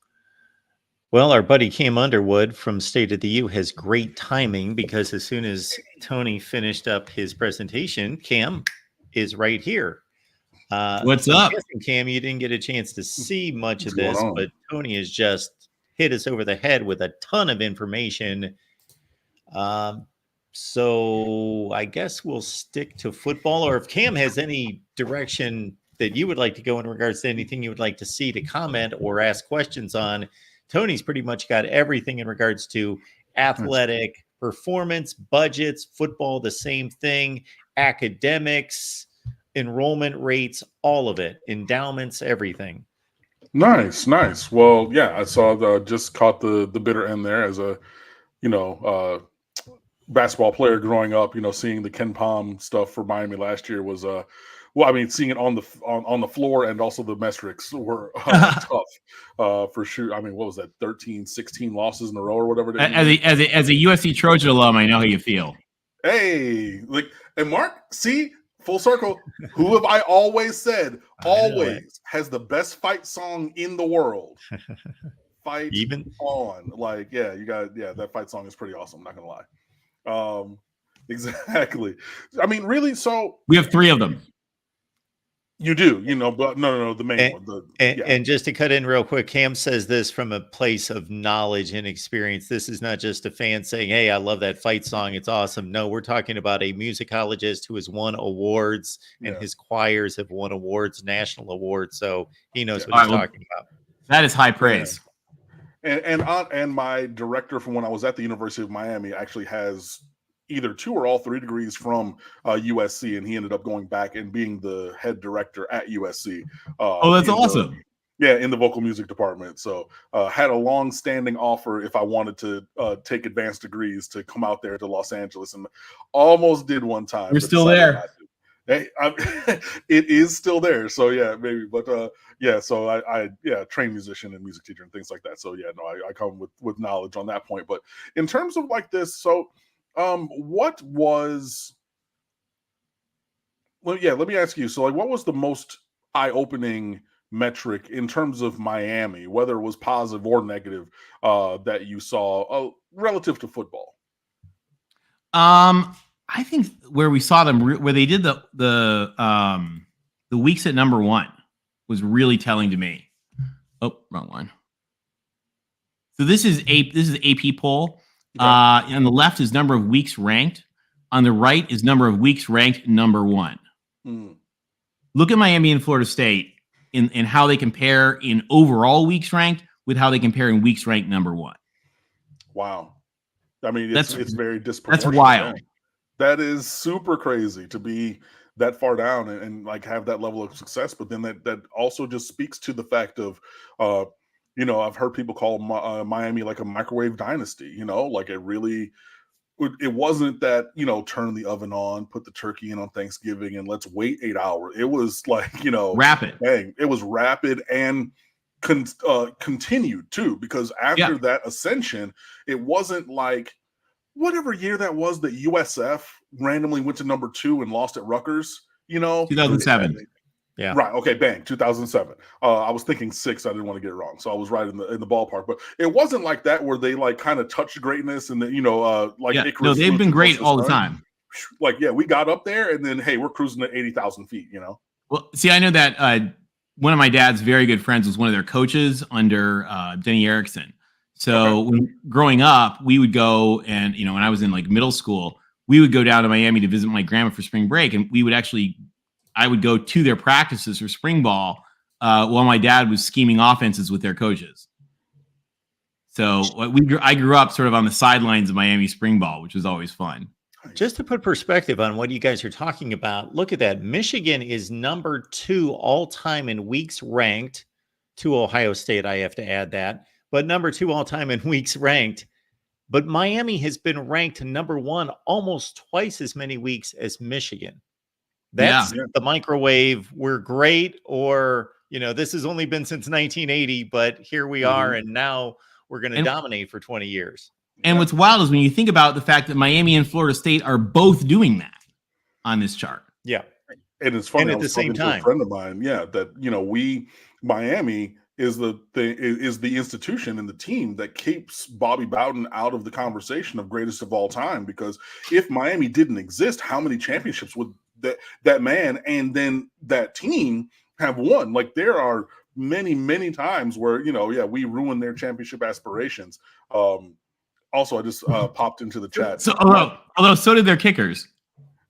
Well, our buddy Cam Underwood from State of the U has great timing, because as soon as Tony finished up his presentation, Cam is right here. What's up? Guessing, Cam, you didn't get a chance to see much of this, but Tony has just hit us over the head with a ton of information. So I guess we'll stick to football, or if Cam has any direction that you would like to go in regards to anything you would like to see, to comment or ask questions on. Tony's pretty much got everything in regards to athletic performance, budgets, football, the same thing, academics, enrollment rates, all of it, endowments, everything. Nice. Well, yeah, I saw just caught the bitter end there as a, basketball player growing up, seeing the Ken Pom stuff for Miami last year was, seeing it on the floor, and also the metrics were tough for sure. I mean, what was that, 13, 16 losses in a row or whatever? As a USC Trojan alum, I know how you feel. Hey, and Mark, see, full circle. Who have I always said always has the best fight song in the world? Fight Even on. That fight song is pretty awesome, I'm not gonna lie. Exactly. I mean, really, so we have 3 of them. You do, but no, the main one. And just to cut in real quick, Cam says this from a place of knowledge and experience. This is not just a fan saying, hey, I love that fight song, it's awesome. No, we're talking about a musicologist who has won awards, and his choirs have won awards, national awards. So he knows what he's talking about. That is high praise. And my director from when I was at the University of Miami actually has either 2 or all 3 degrees from USC, and he ended up going back and being the head director at USC. That's awesome. In the vocal music department. So had a long-standing offer if I wanted to take advanced degrees to come out there to Los Angeles, and almost did one time. You're still there. Hey, it is still there. So yeah, maybe, but so I trained musician and music teacher and things like that. So yeah, no, I come with knowledge on that point. But in terms of like this, so what was, let me ask you, so like, what was the most eye-opening metric in terms of Miami, whether it was positive or negative, that you saw relative to football? I think where we saw them, where they did the weeks at number 1 was really telling to me. Oh, wrong one. So this is AP poll. On the left is number of weeks ranked. On the right is number of weeks ranked number 1. Look at Miami and Florida State in how they compare in overall weeks ranked with how they compare in weeks ranked number 1. Wow. I mean, it's very disproportionate. That's wild. Right? That is super crazy to be that far down and like have that level of success. But then that also just speaks to the fact of, I've heard people call Miami like a microwave dynasty, like it wasn't that, turn the oven on, put the turkey in on Thanksgiving and let's wait 8 hours. It was like, rapid. Dang, it was rapid and continued too, because after that ascension, it wasn't like whatever year that was that USF randomly went to number 2 and lost at Rutgers, 2007. Yeah. Right. Okay. Bang. 2007. I was thinking 6. I didn't want to get it wrong, so I was right in the ballpark. But it wasn't like that where they like kind of touched greatness and then no, they've been great all the time. Like we got up there and then hey, we're cruising at 80,000 feet. Well, see, I know that one of my dad's very good friends was one of their coaches under Denny Erickson. So when growing up, we would go and when I was in like middle school, we would go down to Miami to visit my grandma for spring break, and I would go to their practices for spring ball while my dad was scheming offenses with their coaches. So I grew up sort of on the sidelines of Miami spring ball, which was always fun. Just to put perspective on what you guys are talking about, look at that. Michigan is number 2 all time in weeks ranked to Ohio State. I have to add that, but number 2 all time in weeks ranked. But Miami has been ranked number 1 almost twice as many weeks as Michigan. That's the microwave. We're great. Or, this has only been since 1980, but here we are. And now we're going to dominate for 20 years. And what's wild is when you think about the fact that Miami and Florida State are both doing that on this chart. Yeah. And it's funny, And I at the was same talking to time, a friend of mine, that Miami is the institution and the team that keeps Bobby Bowden out of the conversation of greatest of all time. Because if Miami didn't exist, how many championships would that man and then that team have won? Like, there are many times where we ruin their championship aspirations. Also, I just popped into the chat. So although so did their kickers.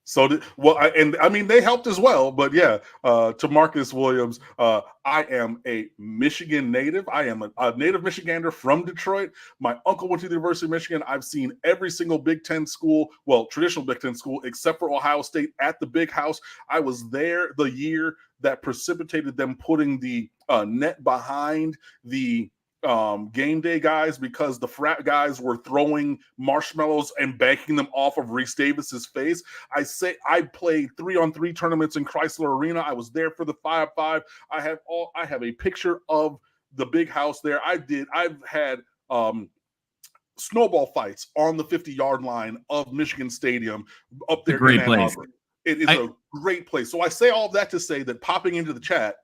So they helped as well. But yeah, to Marcus Williams, I am a Michigan native. I am a native Michigander from Detroit. My uncle went to the University of Michigan. I've seen every single Big Ten school, well, traditional Big Ten school, except for Ohio State at the Big House. I was there the year that precipitated them putting the net behind the game day guys, because the frat guys were throwing marshmallows and banking them off of Reese Davis's face. I played 3-on-3 tournaments in Chrysler Arena. I was there for the 5-5. I have a picture of the Big House there. I've had snowball fights on the 50-yard line of Michigan Stadium up there in Ann Arbor. It is a great place. So I say all of that to say that, popping into the chat,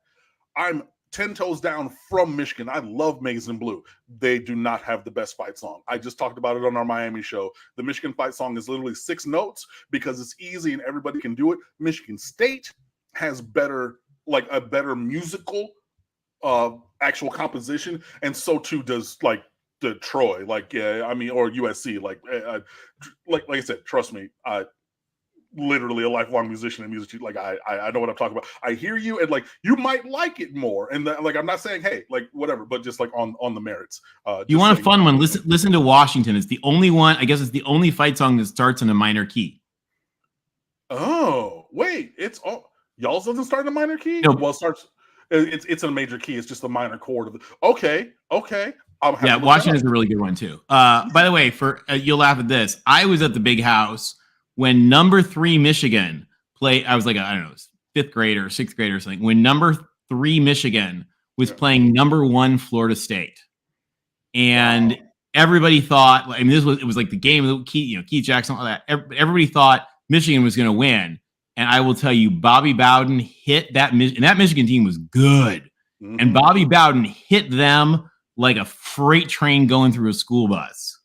I'm 10 toes down from Michigan. I love Maize and Blue. They do not have the best fight song. I just talked about it on our Miami show. The Michigan fight song is literally 6 notes because it's easy and everybody can do it. Michigan State has a better musical actual composition, and so too does the Troy, or USC. Like I said, trust me, literally a lifelong musician and music. I know what I'm talking about. I hear you, and you might like it more. And I'm not saying, hey, whatever, but just on the merits. You want a fun one? Listen to Washington. It's the only one. I guess it's the only fight song that starts in a minor key. Oh wait, y'all's doesn't start in a minor key. No. Well, it starts. It's in a major key. It's just the minor chord of it. Okay. Yeah, Washington is a really good one too. By the way, you'll laugh at this. I was at the Big House when number 3 Michigan played. I was like, I don't know, 5th grade or 6th grade or something. When number 3 Michigan was playing number 1 Florida State, and everybody thought, it was like the game of Keith Jackson, all that. Everybody thought Michigan was going to win, and I will tell you, Bobby Bowden hit that, and that Michigan team was good, and Bobby Bowden hit them like a freight train going through a school bus.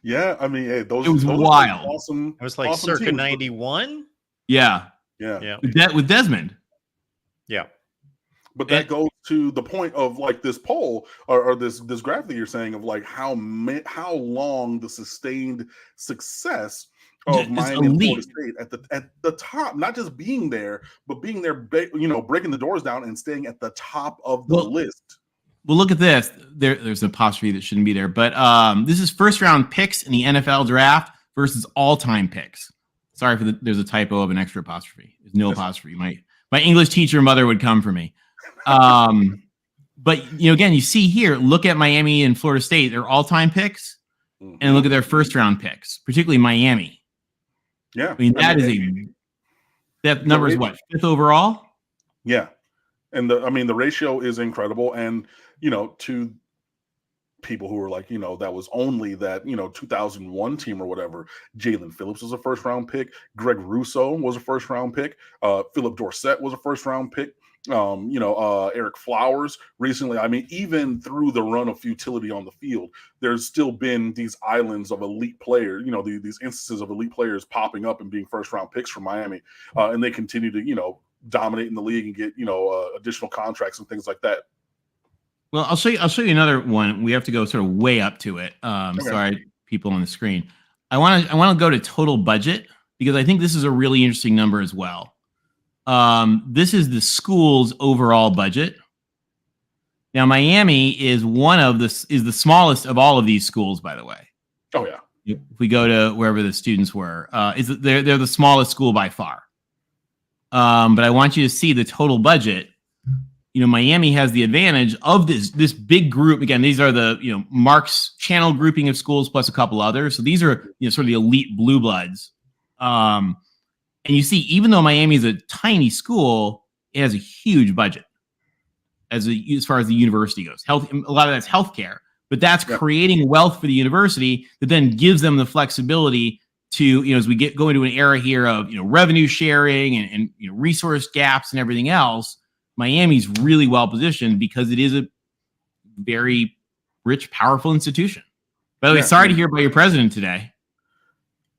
Yeah, I mean, hey, it was wild. Awesome. It was like awesome circa 91. Yeah. With Desmond. Yeah. But that goes to the point of this poll or this graph that you're saying of how long the sustained success of Miami and Florida State at the top, not just being there, but being there, breaking the doors down and staying at the top of the list. Well, look at this. There's an apostrophe that shouldn't be there, but this is first round picks in the NFL draft versus all-time picks. Sorry there's a typo of an extra apostrophe. There's no apostrophe. My English teacher mother would come for me. But again, you see here, look at Miami and Florida State. They're all-time picks, and look at their first round picks, particularly Miami. Yeah, I mean that number is what, 5th overall? Yeah, and the ratio is incredible, and to people who are that was only that 2001 team or whatever. Jalen Phillips was a first round pick. Greg Russo was a first round pick. Philip Dorsett was a first round pick. Eric Flowers recently. I mean, even through the run of futility on the field, there's still been these islands of elite players, these instances of elite players popping up and being first round picks for Miami. And they continue to, dominate in the league and get, additional contracts and things like that. Well, I'll show you another one. We have to go sort of way up to it. Sorry, people on the screen. I want to go to total budget because I think this is a really interesting number as well. This is the school's overall budget. Now, Miami is the smallest of all of these schools, by the way. Oh yeah. If we go to wherever the students were, they're the smallest school by far. But I want you to see the total budget. Miami has the advantage of this big group. Again, these are the Mark's channel grouping of schools plus a couple others. So these are sort of the elite blue bloods. And you see, even though Miami is a tiny school, it has a huge budget as far as the university goes. A lot of that's healthcare, but that's creating wealth for the university that then gives them the flexibility to, as we go into an era here of, revenue sharing and resource gaps and everything else. Miami's really well positioned because it is a very rich, powerful institution. By the way, sorry to hear about your president today.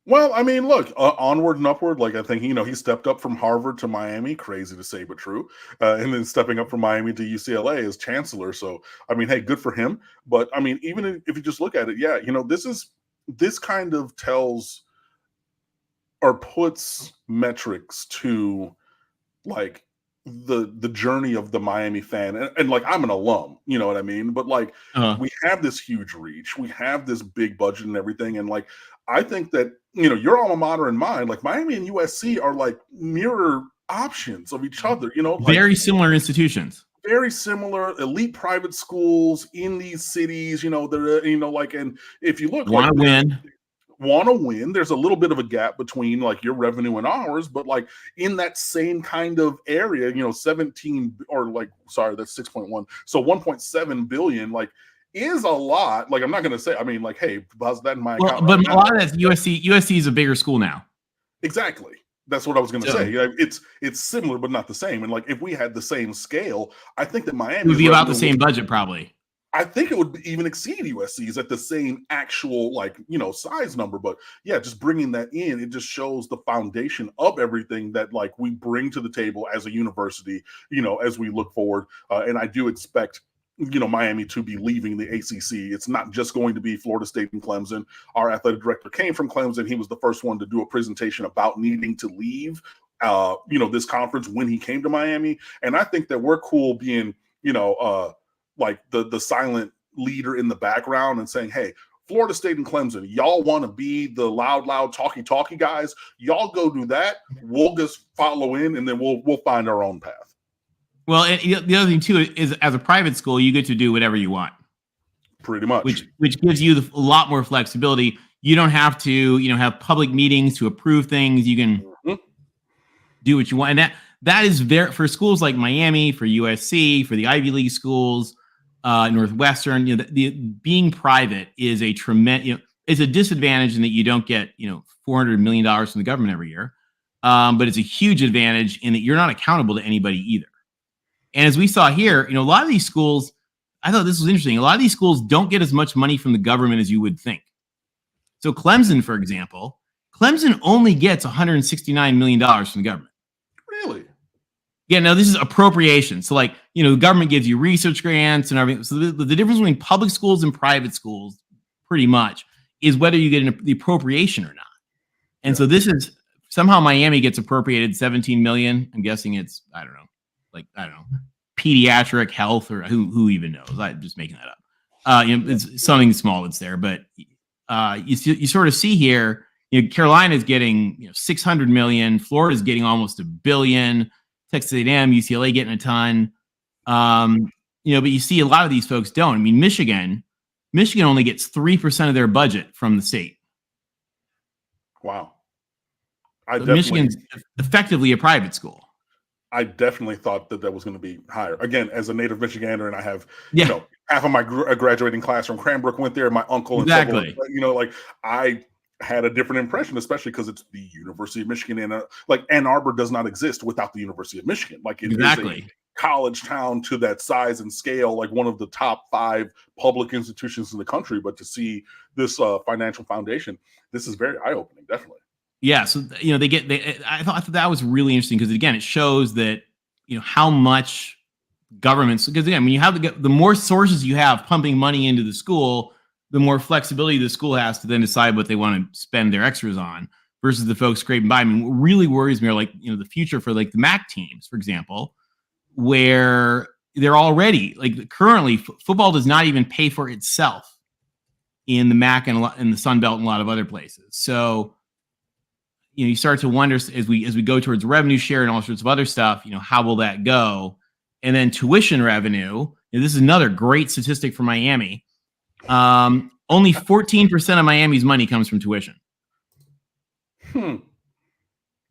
Well, I mean, look, onward and upward. Like, I think, he stepped up from Harvard to Miami, crazy to say, but true. And then stepping up from Miami to UCLA as chancellor. So, I mean, hey, good for him. But I mean, even if you just look at it, this kind of tells or puts metrics to like the journey of the Miami fan. And like, I'm an alum, you know what I mean? But like, we have this huge reach, we have this big budget and everything. And like, I think that, your alma mater and mine, like Miami and USC are like mirror options of each other, like, very similar institutions, very similar elite private schools in these cities, they're, like, and if you look, want to win, there's a little bit of a gap between like your revenue and ours, but like in that same kind of area, 17 or like, sorry, that's 6.1. So 1.7 billion, like, is a lot. Like, I'm not going to say, I mean, like, hey, how's that in my account? But right a lot of that's USC. USC is a bigger school now. Exactly. That's what I was going to say. It's similar, but not the same. And like, if we had the same scale, I think that Miami would be about the same budget, probably. I think it would even exceed USC's at the same actual, like, size number. But yeah, just bringing that in, it just shows the foundation of everything that like we bring to the table as a university, as we look forward. And I do expect, Miami to be leaving the ACC. It's not just going to be Florida State and Clemson. Our athletic director came from Clemson. He was the first one to do a presentation about needing to leave, this conference when he came to Miami. And I think that we're cool being, like the silent leader in the background and saying, hey, Florida State and Clemson, y'all want to be the loud, talky guys. Y'all go do that. We'll just follow in, and then we'll find our own path. Well, and the other thing too is, as a private school, you get to do whatever you want. Pretty much. Which gives you a lot more flexibility. You don't have to, have public meetings to approve things. You can do what you want. And that is very, for schools like Miami, for USC, for the Ivy League schools, Northwestern, the being private is a tremendous, it's a disadvantage in that you don't get, $400 million from the government every year. But it's a huge advantage in that you're not accountable to anybody either. And as we saw here, a lot of these schools, I thought this was interesting. A lot of these schools don't get as much money from the government as you would think. So Clemson, for example, Clemson only gets $169 million from the government. Really? Yeah, no, this is appropriation. So like, the government gives you research grants and everything. So the difference between public schools and private schools pretty much is whether you get the appropriation or not. And so this is somehow Miami gets appropriated 17 million. I'm guessing it's, I don't know, pediatric health or who even knows? I'm just making that up. It's something small that's there, but you sort of see here, Carolina's getting 600 million, Florida's getting almost $1 billion, Texas A&M, UCLA getting a ton. But you see a lot of these folks don't. I mean, Michigan only gets 3% of their budget from the state. Wow. Michigan's effectively a private school. I definitely thought that was going to be higher. Again, as a native Michigander, and I have, half of my graduating class from Cranbrook went there. My uncle and exactly. Like I had a different impression, especially because it's the University of Michigan, and like Ann Arbor does not exist without the University of Michigan. Like it is a college town to that size and scale, like one of the top 5 public institutions in the country. But to see this financial foundation, this is very eye-opening, definitely. Yeah, so I thought that was really interesting because again, it shows that how much governments, because again, when you have the more sources you have pumping money into the school, the more flexibility the school has to then decide what they want to spend their extras on versus the folks scraping by. I mean, what really worries me are like the future for like the MAC teams, for example, where they're already like currently football does not even pay for itself in the MAC and in the Sun Belt and a lot of other places. So you start to wonder as we go towards revenue share and all sorts of other stuff, how will that go? And then tuition revenue. This is another great statistic for Miami. Only 14% of Miami's money comes from tuition.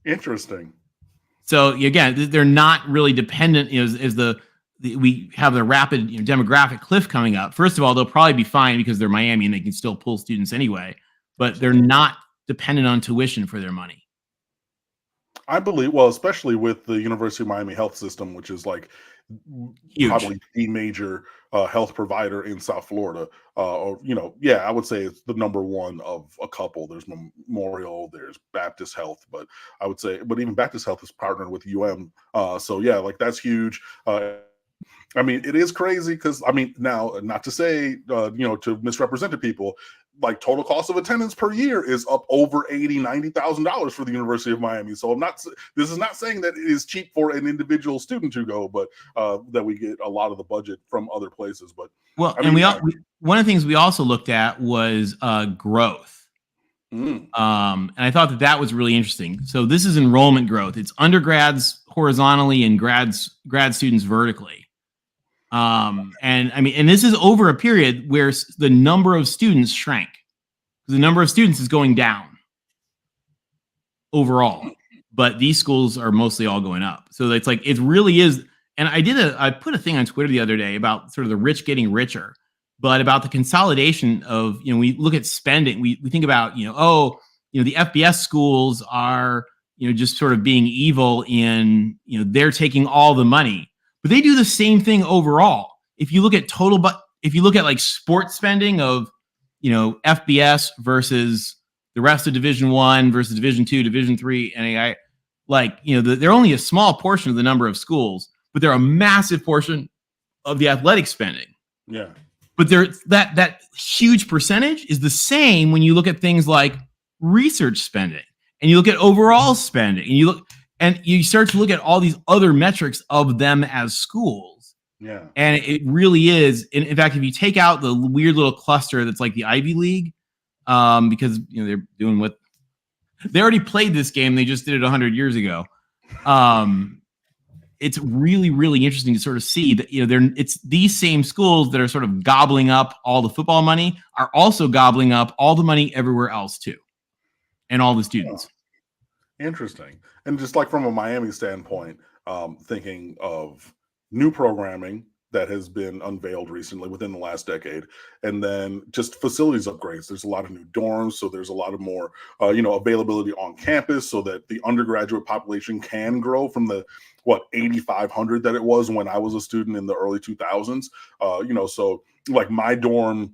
Interesting. So again, they're not really dependent. As the we have the rapid demographic cliff coming up. First of all, they'll probably be fine because they're Miami and they can still pull students anyway, but they're not dependent on tuition for their money. I believe, well, especially with the University of Miami health system, which is like Huge. probably the major health provider in South Florida. Or, yeah, I would say it's the number one of a couple. There's Memorial, there's Baptist Health, but I would say, but even Baptist Health is partnered with UM. So yeah, like that's huge. I mean, it is crazy because, I mean, now, not to say, to misrepresent to people, like total cost of attendance per year is up over $80,000-$90,000 for the University of Miami. So this is not saying that it is cheap for an individual student to go, but that we get a lot of the budget from other places. But well, one of the things we also looked at was growth. And I thought that was really interesting. So this is enrollment growth. It's undergrads horizontally and grad students vertically. And I mean, and this is over a period where the number of students shrank. The number of students is going down overall, but these schools are mostly all going up. So it's like, it really is. And I put a thing on Twitter the other day about sort of the rich getting richer, but about the consolidation of, we look at spending, we think about, the FBS schools are, just sort of being evil in, they're taking all the money. But they do the same thing overall. If you look at if you look at like sports spending of, FBS versus the rest of Division I versus Division II, Division III, NAI, they're only a small portion of the number of schools, but they're a massive portion of the athletic spending. Yeah. But that huge percentage is the same when you look at things like research spending and you look at overall spending and you start to look at all these other metrics of them as schools. Yeah. And it really is. In fact, if you take out the weird little cluster that's like the Ivy League, because they're doing they already played this game. They just did it 100 years ago. It's really, really interesting to sort of see that, it's these same schools that are sort of gobbling up all the football money are also gobbling up all the money everywhere else too. And all the students. Interesting. And just like from a Miami standpoint, thinking of new programming that has been unveiled recently within the last decade, and then just facilities upgrades. There's a lot of new dorms, so there's a lot of more, availability on campus, so that the undergraduate population can grow from the 8,500 that it was when I was a student in the early 2000s. So like my dorm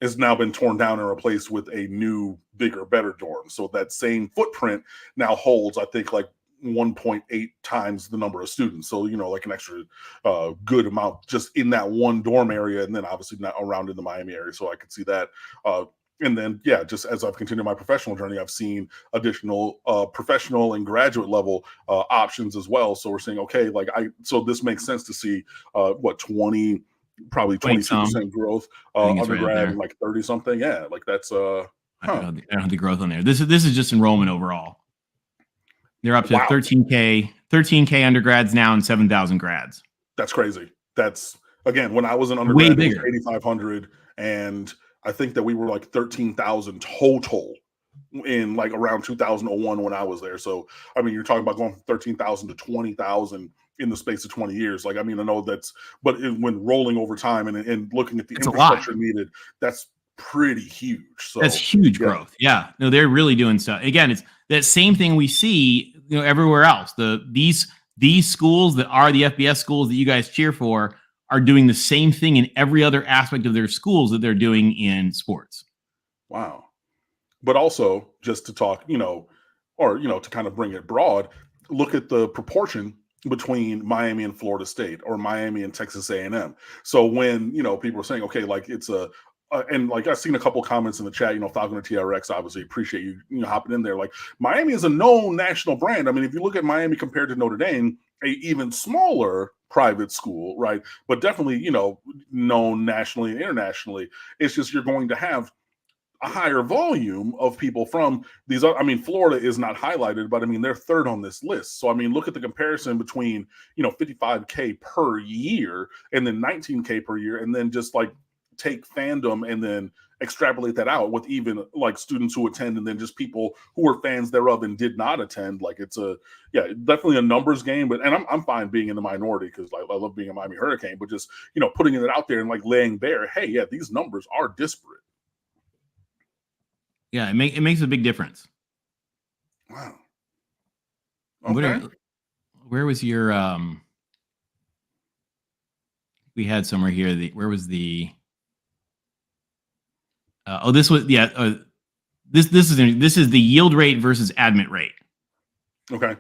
has now been torn down and replaced with a new, bigger, better dorm. So that same footprint now holds, I think, like 1.8 times the number of students. So, like an extra good amount just in that one dorm area, and then obviously not around in the Miami area. So I could see that. And then, yeah, just as I've continued my professional journey, I've seen additional professional and graduate level options as well. So we're saying, okay, so this makes sense to see probably 22% growth undergrad, right, and like 30 something. Yeah, like that's I don't have the growth on there. This is just enrollment overall. They're up to 13K undergrads now and 7,000 grads. That's crazy. That's, again, when I was an undergrad, it was 8,500, and I think that we were like 13,000 total in like around 2001 when I was there. So I mean, you're talking about going from 13,000 to 20,000 in the space of 20 years. Like, I mean, I know but when rolling over time and looking at the infrastructure needed, that's pretty huge. So that's huge growth. Yeah, no, they're really doing stuff. Again, it's that same thing we see, everywhere else. These schools that are the FBS schools that you guys cheer for are doing the same thing in every other aspect of their schools that they're doing in sports. Wow. But also, just to talk, to kind of bring it broad, look at the proportion between Miami and Florida State, or Miami and Texas A&M. So when, people are saying, okay, like it's and like I've seen a couple comments in the chat, Falcon TRX, obviously appreciate you hopping in there. Like, Miami is a known national brand. I mean, if you look at Miami compared to Notre Dame, a even smaller private school, right? But definitely, known nationally and internationally. It's just you're going to have a higher volume of people from these. I mean, Florida is not highlighted, but I mean, they're third on this list. So, I mean, look at the comparison between, $55K per year and then $19K per year. And then just like take fandom and then extrapolate that out with even like students who attend and then just people who are fans thereof and did not attend. Like it's definitely a numbers game, but I'm fine being in the minority because I love being a Miami Hurricane, but just putting it out there and like laying bare, hey, yeah, these numbers are disparate. Yeah, it makes a big difference. Wow. Okay. Where was your we had somewhere here. Where was the? This was This is the yield rate versus admit rate. Okay.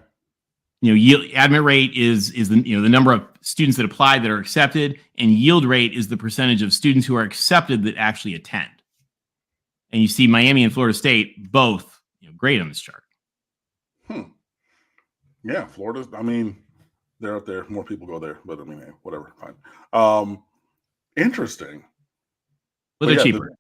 Admit rate is the the number of students that apply that are accepted, and yield rate is the percentage of students who are accepted that actually attend. And you see Miami and Florida State both great on this chart. Yeah, Florida. I mean, they're up there. More people go there, but I mean, hey, whatever. Fine. Interesting. But they're cheaper.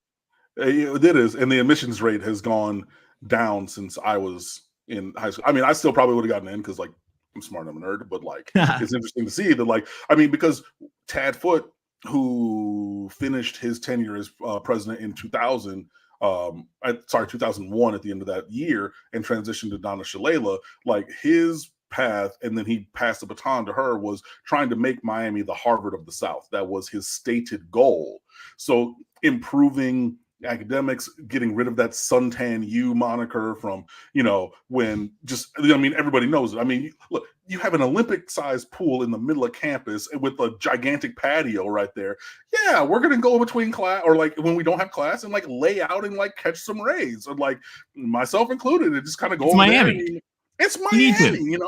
It is, and the admissions rate has gone down since I was in high school. I mean, I still probably would have gotten in because, like, I'm smart, I'm a nerd, but like, it's interesting to see that, like, I mean, because Tad Foote, who finished his tenure as president in 2000, 2001 at the end of that year, and transitioned to Donna Shalala, like his path, and then he passed the baton to her, was trying to make Miami the Harvard of the South. That was his stated goal. So improving academics, getting rid of that suntan U moniker from, when everybody knows it. I mean, look, you have an Olympic-sized pool in the middle of campus with a gigantic patio right there. Yeah, we're going to go between class, or like when we don't have class, and like lay out and like catch some rays, or like myself included, and just kind of go over Miami. there. It's Miami,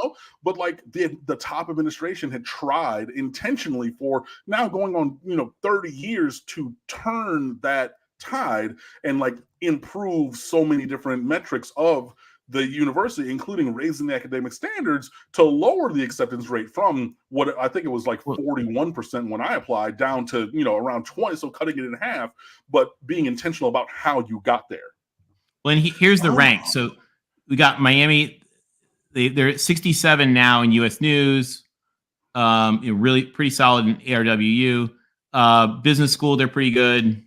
but like the top administration had tried intentionally for now going on, 30 years to turn that tide and like improve so many different metrics of the university, including raising the academic standards to lower the acceptance rate from what I think it was like 41% when I applied down to, around 20. So cutting it in half, but being intentional about how you got there. Well, and here's the rank. So we got Miami. They're at 67 now in U.S. News. Really pretty solid in ARWU. Business school, they're pretty good.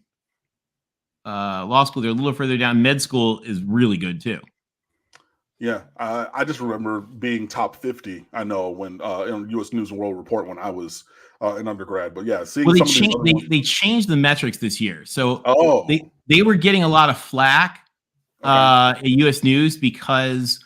Law school, they're a little further down. Med school is really good too. Yeah, I just remember being top 50. I know when in U.S. News and World Report when I was an undergrad. But yeah, seeing they changed the metrics this year, so they were getting a lot of flack at U.S. News because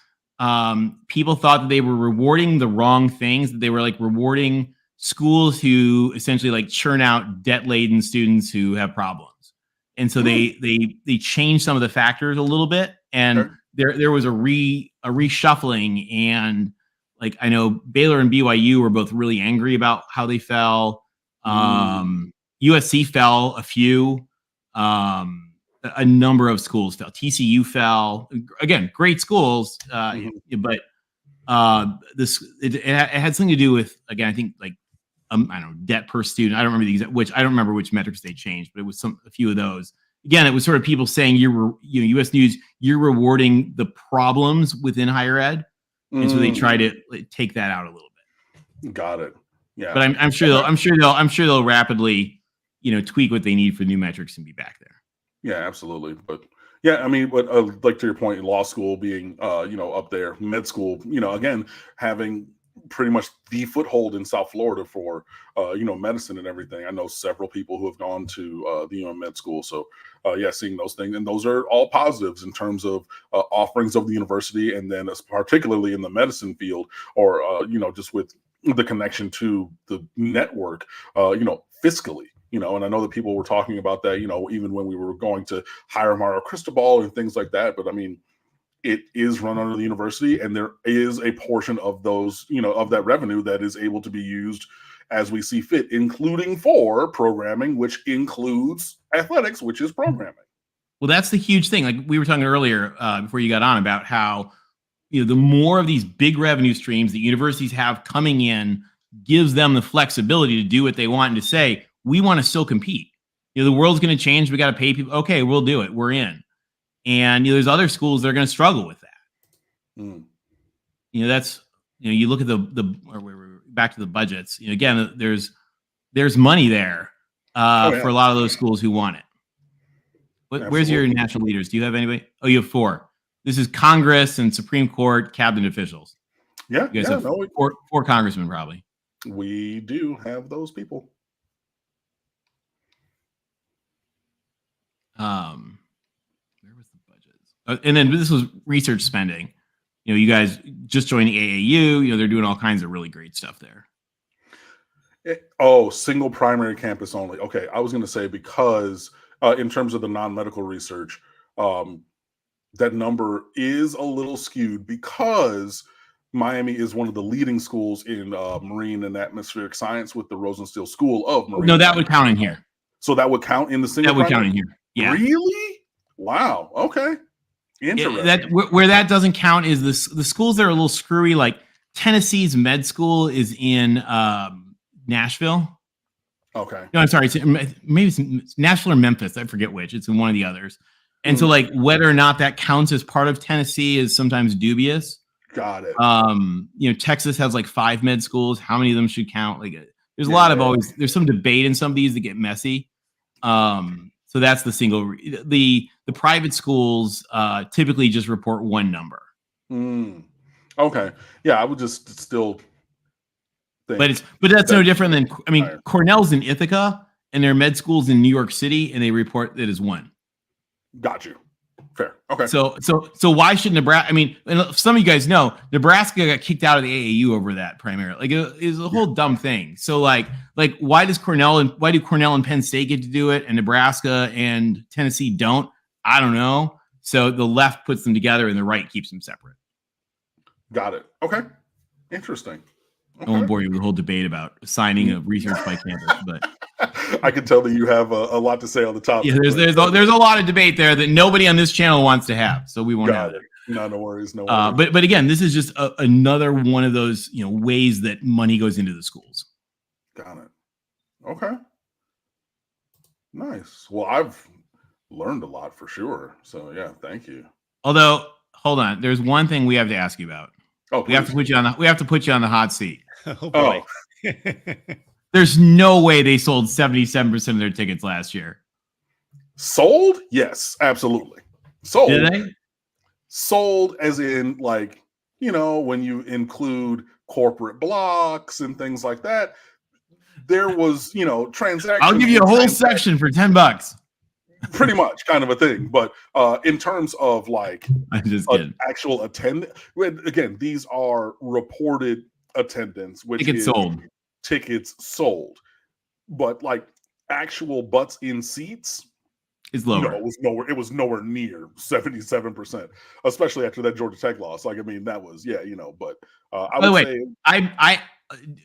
people thought that they were rewarding the wrong things. That they were like rewarding schools who essentially like churn out debt-laden students who have problems, and so they changed some of the factors a little bit, and there was a reshuffling, and like I know Baylor and BYU were both really angry about how they fell. USC fell a few. A number of schools fell. TCU fell. Again, great schools, but it had something to do with, again, I think like I don't know, debt per student. I don't remember which metrics they changed, but it was a few of those. Again, it was sort of people saying U.S. News, you're rewarding the problems within higher ed, and so they try to take that out a little bit. Got it. Yeah, but I'm sure they'll rapidly tweak what they need for new metrics and be back there. Yeah, absolutely. But yeah, I mean, but like to your point, law school being up there, med school, again, having pretty much the foothold in South Florida for medicine and everything. I know several people who have gone to the med school. So seeing those things, and those are all positives in terms of offerings of the university, and then particularly in the medicine field, or just with the connection to the network, fiscally. And I know that people were talking about that, even when we were going to hire Mario Cristobal and things like that. But I mean, it is run under the university, and there is a portion of those, of that revenue that is able to be used as we see fit, including for programming, which includes athletics, which is programming. Well, that's the huge thing. Like we were talking earlier before you got on about how, the more of these big revenue streams that universities have coming in gives them the flexibility to do what they want and to say, we want to still compete. The world's going to change. We got to pay people. Okay, we'll do it. We're in. And there's other schools that are going to struggle with that. That's you look at the back to the budgets. Again, there's money there, for a lot of those schools who want it. Where's your national leaders? Do you have anybody? Oh, you have 4. This is Congress and Supreme Court cabinet officials. Yeah, you guys have 4 congressmen probably. We do have those people. Where was the budget? And then this was research spending. You know, you guys just joined the AAU. You know, they're doing all kinds of really great stuff there. Single primary campus only. Okay, I was going to say because in terms of the non-medical research, that number is a little skewed because Miami is one of the leading schools in marine and atmospheric science with the Rosenstiel School of Marine. No, that would count in here. So that would count in the single. That would count in here. Yeah. Really? Wow. Okay. Interesting. Where that doesn't count is the schools that are a little screwy. Like Tennessee's med school is in Nashville. Okay. No, I'm sorry. Maybe it's Nashville or Memphis. I forget which. It's in one of the others. And so, like, whether or not that counts as part of Tennessee is sometimes dubious. Got it. You know, Texas has like 5 med schools. How many of them should count? Like, there's a lot of there's some debate in some of these that get messy. So that's the single. The private schools typically just report one number. Okay. Yeah, I would just still think. But that's no different than, I mean, Cornell's in Ithaca and their med school's in New York City, and they report it as 1. Got you. Fair. Okay. So why should Nebraska? I mean, and some of you guys know Nebraska got kicked out of the AAU over that primarily. Like it is a whole dumb thing. So like why do Cornell and Penn State get to do it and Nebraska and Tennessee don't? I don't know. So the left puts them together and the right keeps them separate. Got it. Okay. Interesting. Okay. I won't bore you with the whole debate about assigning a research by campus, but I can tell that you have a lot to say on the topic. Yeah, there's a lot of debate there that nobody on this channel wants to have, so we won't have it. No worries, no worries. But again, this is just another one of those ways that money goes into the schools. Got it. Okay. Nice. Well, I've learned a lot for sure. So yeah, thank you. Although, hold on, there's one thing we have to ask you about. Oh, we have to put you on the hot seat. Oh boy. There's no way they sold 77% of their tickets last year. Sold? Yes, absolutely. Sold. Did they? Sold as in like, when you include corporate blocks and things like that, there was, transactions. I'll give you a whole section for $10. Pretty much kind of a thing. But in terms of like I'm just kidding. Actual attendance, again, these are reported attendance, which tickets sold. Tickets sold. But like actual butts in seats is lower. No, it was nowhere near 77%, especially after that Georgia Tech loss. Like, I mean, that was, but I would say I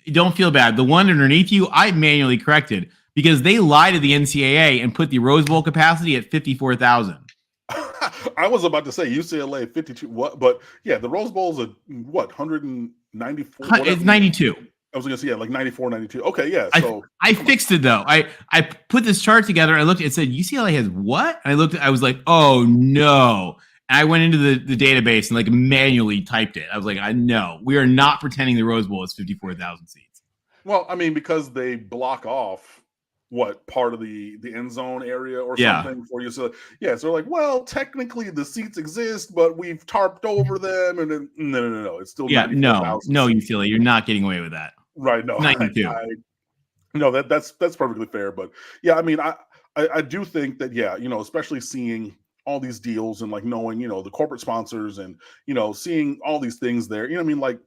don't feel bad. The one underneath you, I manually corrected because they lied to the NCAA and put the Rose Bowl capacity at 54,000. I was about to say UCLA 52. What? But yeah, the Rose Bowl's a 194. It's 92. I was going to say like 94, 92. Okay, yeah. So I fixed it though. I put this chart together and I looked. It said UCLA has what? And I was like, oh no. And I went into the database and like manually typed it. I was like, I know we are not pretending the Rose Bowl is 54,000 seats. Well, I mean, because they block off part of the end zone area or something for you. So so they're like, well, technically the seats exist, but we've tarped over them. And then no, it's still no, UCLA, you're not getting away with that. Right? No, 92. No, that's perfectly fair. But yeah, I mean, I do think that especially seeing all these deals and like knowing the corporate sponsors and seeing all these things there, like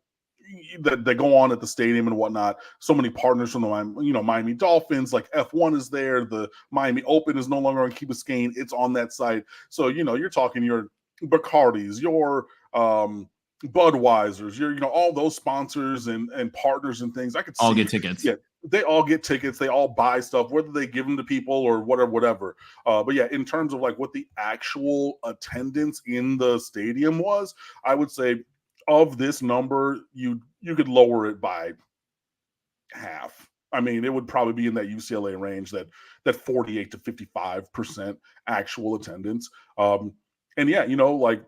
that go on at the stadium and whatnot. So many partners from the Miami Dolphins, like F1 is there. The Miami Open is no longer on Key Biscayne; it's on that site. So you're talking your Bacardis, your Budweisers, your all those sponsors and partners and things. I could all get tickets. Yeah, they all get tickets. They all buy stuff, whether they give them to people or whatever. But yeah, in terms of like what the actual attendance in the stadium was, I would say of this number, you could lower it by half. I mean, it would probably be in that UCLA range, that 48 to 55% actual attendance. And yeah, like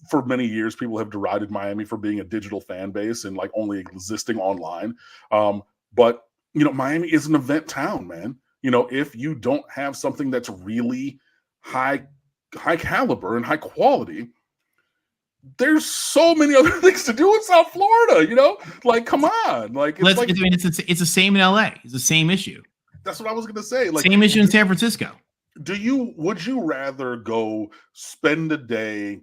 for many years, people have derided Miami for being a digital fan base and like only existing online. But Miami is an event town, man. You know, if you don't have something that's really high caliber and high quality, there's so many other things to do in South Florida, you know? Like, come on. Like, it's like, I mean, it's the same in LA. It's the same issue. that's what I was gonna say. Like, same issue in San Francisco. Would you rather go spend a day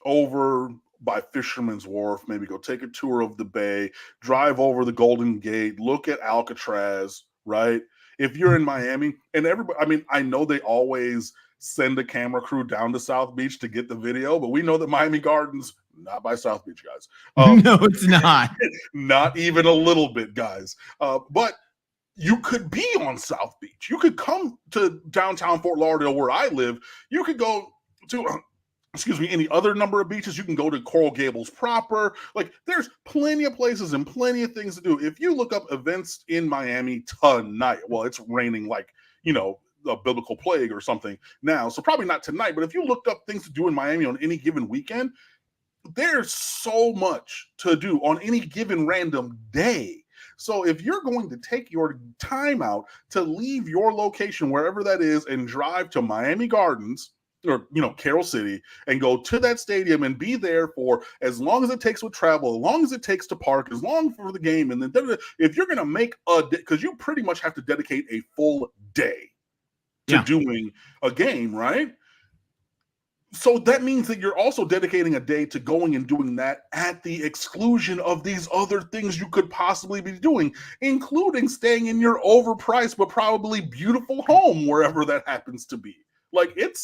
over by Fisherman's Wharf, maybe go take a tour of the bay, drive over the Golden Gate, look at Alcatraz, right? If you're in Miami, and everybody, I mean, I know they always send a camera crew down to South Beach to get the video, but we know that Miami Gardens, not by South Beach, guys. No, it's not. Not even a little bit, guys. But you could be on South Beach. You could come to downtown Fort Lauderdale where I live. You could go to, any other number of beaches. You can go to Coral Gables proper. Like, there's plenty of places and plenty of things to do. If you look up events in Miami tonight, well, it's raining like, you know, a biblical plague or something now. So probably not tonight, but if you looked up things to do in Miami on any given weekend, there's so much to do on any given random day. So if you're going to take your time out to leave your location, wherever that is, and drive to Miami Gardens or, you know, Carroll City, and go to that stadium and be there for as long as it takes with travel, as long as it takes to park, as long for the game, and then if you're going to make a day, because you pretty much have to dedicate a full day to doing a game, right? So that means that you're also dedicating a day to going and doing that at the exclusion of these other things you could possibly be doing, including staying in your overpriced but probably beautiful home, wherever that happens to be. Like, it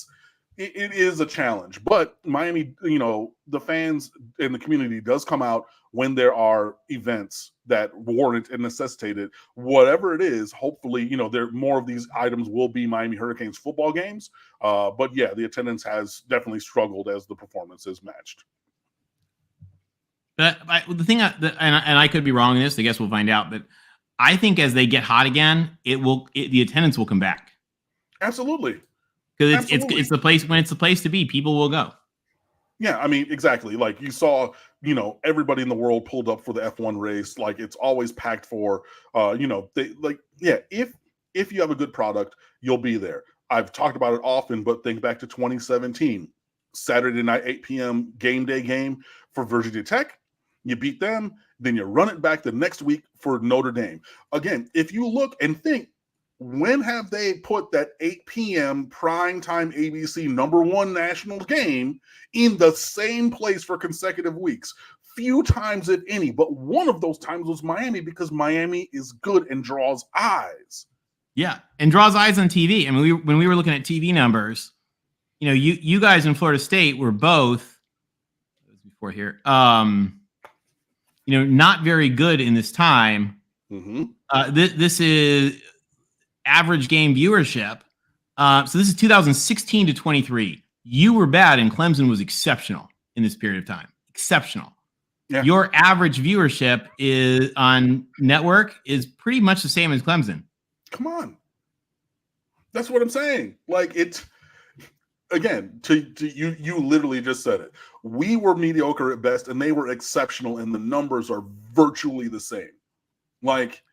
is a challenge, but Miami, you know, the fans and the community does come out when there are events that warrant and necessitate it. Whatever it is, hopefully, you know, there more of these items will be Miami Hurricanes football games. But yeah, the attendance has definitely struggled as the performance is matched. But the thing, and I could be wrong in this, I guess we'll find out, but I think as they get hot again, the attendance will come back. Absolutely. Because it's the place, when it's the place to be, people will go. Yeah, I mean, exactly. Like, you saw, you know, everybody in the world pulled up for the F1 race. Like, it's always packed for, you know, if you have a good product, you'll be there. I've talked about it often, but think back to 2017, Saturday night, 8 p.m. game day game for Virginia Tech. You beat them, then you run it back the next week for Notre Dame. Again, if you look and think, when have they put that 8 p.m. primetime ABC #1 national game in the same place for consecutive weeks? Few times, if any, but one of those times was Miami, because Miami is good and draws eyes. Yeah, and draws eyes on TV. I mean, when we were looking at TV numbers, you know, you guys in Florida State were both, before here, you know, not very good in this time. Mm-hmm. This is average game viewership. So this is 2016 to 23. You were bad and Clemson was exceptional in this period of time. Exceptional. Yeah. Your average viewership is on network is pretty much the same as Clemson. Come on. That's what I'm saying. Like, it's, again, to you literally just said it. We were mediocre at best and they were exceptional, and the numbers are virtually the same. Like,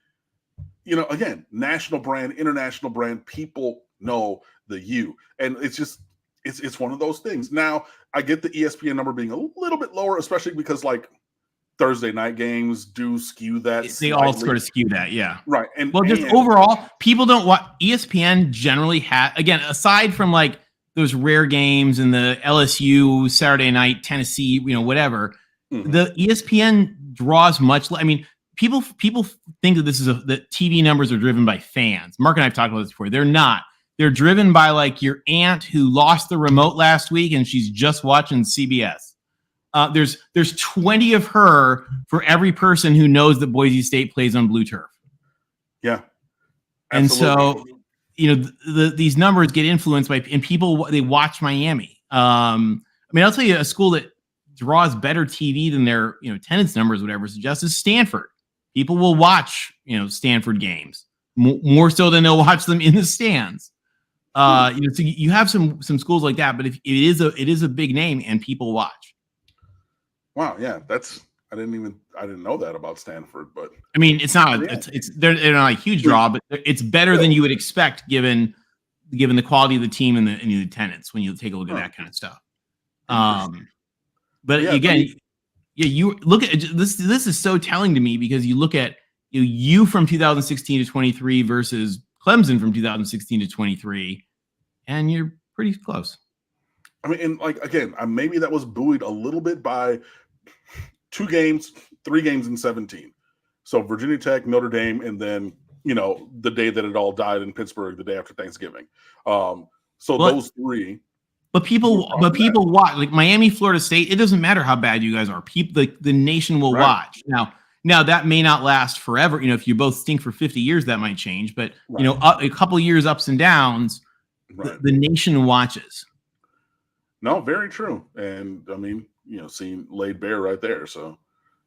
you know, again, national brand, international brand, people know the U. And it's just, it's one of those things. Now, I get the ESPN number being a little bit lower, especially because, like, Thursday night games do skew that. They slightly. All sort of skew that, yeah. Right. Just overall, people don't watch. ESPN generally again, aside from like those rare games and the LSU Saturday night, Tennessee, you know, whatever, the ESPN draws much. I mean, people think that that TV numbers are driven by fans. Mark and I have talked about this before. They're not. They're driven by like your aunt who lost the remote last week and she's just watching CBS. There's 20 of her for every person who knows that Boise State plays on blue turf. Yeah. Absolutely. And so, you know, these numbers get influenced by, and people, they watch Miami. I mean, I'll tell you a school that draws better TV than their, you know, attendance numbers, whatever, suggests is Stanford. People will watch, you know, Stanford games more so than they'll watch them in the stands. You know, so you have some schools like that, but if it is a big name and people watch. Wow, yeah, that's I didn't know that about Stanford, but I mean, it's not yeah. they're not a huge draw, but it's better than you would expect given the quality of the team and the attendance when you take a look at that kind of stuff. But yeah, again, I mean, you look at this. This is so telling to me because you look at you from 2016 to 23 versus Clemson from 2016 to 23, and you're pretty close. I mean, and like again, maybe that was buoyed a little bit by 3 games in 17. So Virginia Tech, Notre Dame, and then the day that it all died in Pittsburgh, the day after Thanksgiving. Those 3. But people watch, like Miami, Florida State. It doesn't matter how bad you guys are. People, the nation will watch. Now that may not last forever. If you both stink for 50 years, that might change. But a couple years ups and downs, the nation watches. No, very true. And I mean, seeing laid bare right there. So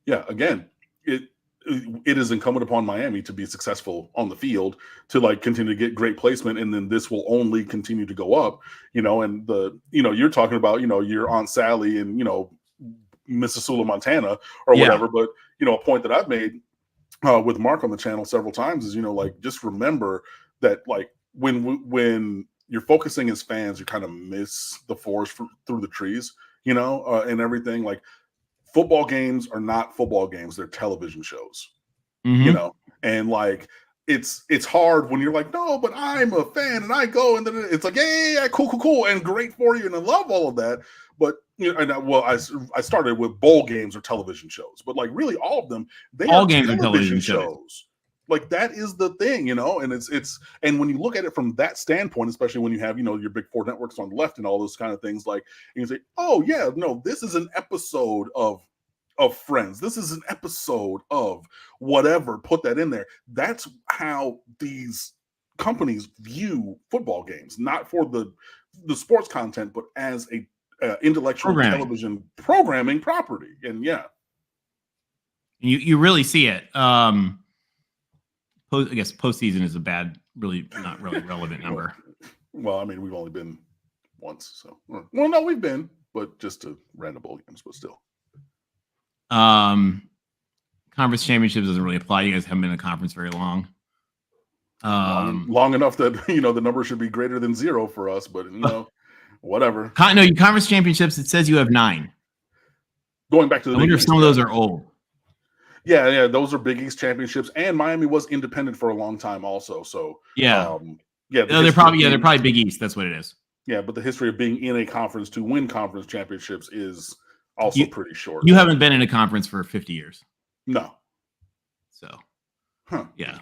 yeah, again, it is incumbent upon Miami to be successful on the field, to like continue to get great placement, and then this will only continue to go up. And you're talking about your Aunt Sally in Mississauga, Montana, or whatever. But a point that I've made with Mark on the channel several times is like, just remember that like when you're focusing as fans, you kind of miss the forest through the trees, and everything. Like, football games are not football games; they're television shows, and like it's hard when you're like, no, but I'm a fan and I go, and then it's like, yeah, cool, and great for you, and I love all of that. But I started with bowl games or television shows, but like really all of them, all games are television shows. Like, that is the thing, and it's and when you look at it from that standpoint, especially when you have your big 4 networks on the left and all those kind of things, like, and you say, oh yeah, no, this is an episode of Friends, this is an episode of whatever, put that in there. That's how these companies view football games, not for the sports content, but as a intellectual television programming property. And you really see it. I guess postseason is not really relevant number. Well, I mean, we've only been once, so no, we've been, but just to random bowl games, but still. Conference championships doesn't really apply. You guys haven't been in a conference very long. Long enough that the number should be greater than 0 for us, but whatever. No, conference championships. It says you have 9. Going back to the, I wonder if some of those are old. Yeah, those are Big East championships, and Miami was independent for a long time, also. So they're probably Big East. That's what it is. Yeah, but the history of being in a conference to win conference championships is also pretty short. You haven't been in a conference for 50 years. No. So, yeah.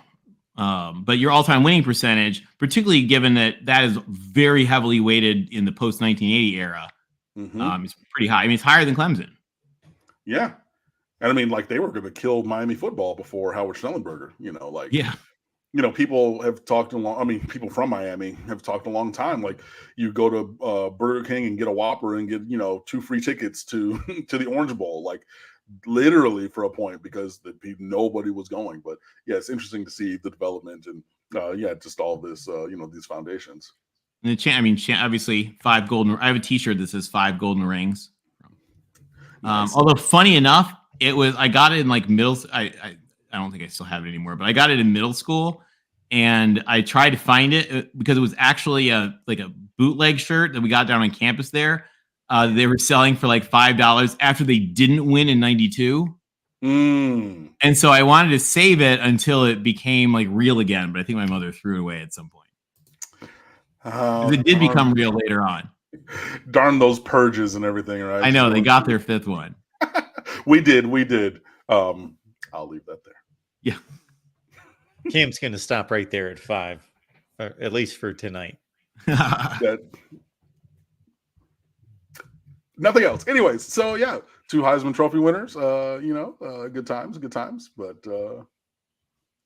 But your all-time winning percentage, particularly given that is very heavily weighted in the post-1980 era, is pretty high. I mean, it's higher than Clemson. Yeah. And I mean, like, they were going to kill Miami football before Howard Schnellenberger, people have talked people from Miami have talked a long time. Like, you go to Burger King and get a Whopper and get, 2 free tickets to the Orange Bowl, like, literally for a point, because nobody was going. But yeah, it's interesting to see the development and just all this, these foundations. And obviously 5 golden. I have a T-shirt that says 5 golden rings. Nice. Although funny enough, I got it in like middle. I don't think I still have it anymore, but I got it in middle school, and I tried to find it because it was actually a bootleg shirt that we got down on campus there. They were selling for like $5 after they didn't win in '92. And so I wanted to save it until it became like real again, but I think my mother threw it away at some point. It did become real later on. Darn those purges and everything, right? I know, they got their 5th one. We did. I'll leave that there. Yeah. Cam's going to stop right there at 5, at least for tonight. Nothing else. Anyways, so yeah, 2 Heisman Trophy winners. Good times. But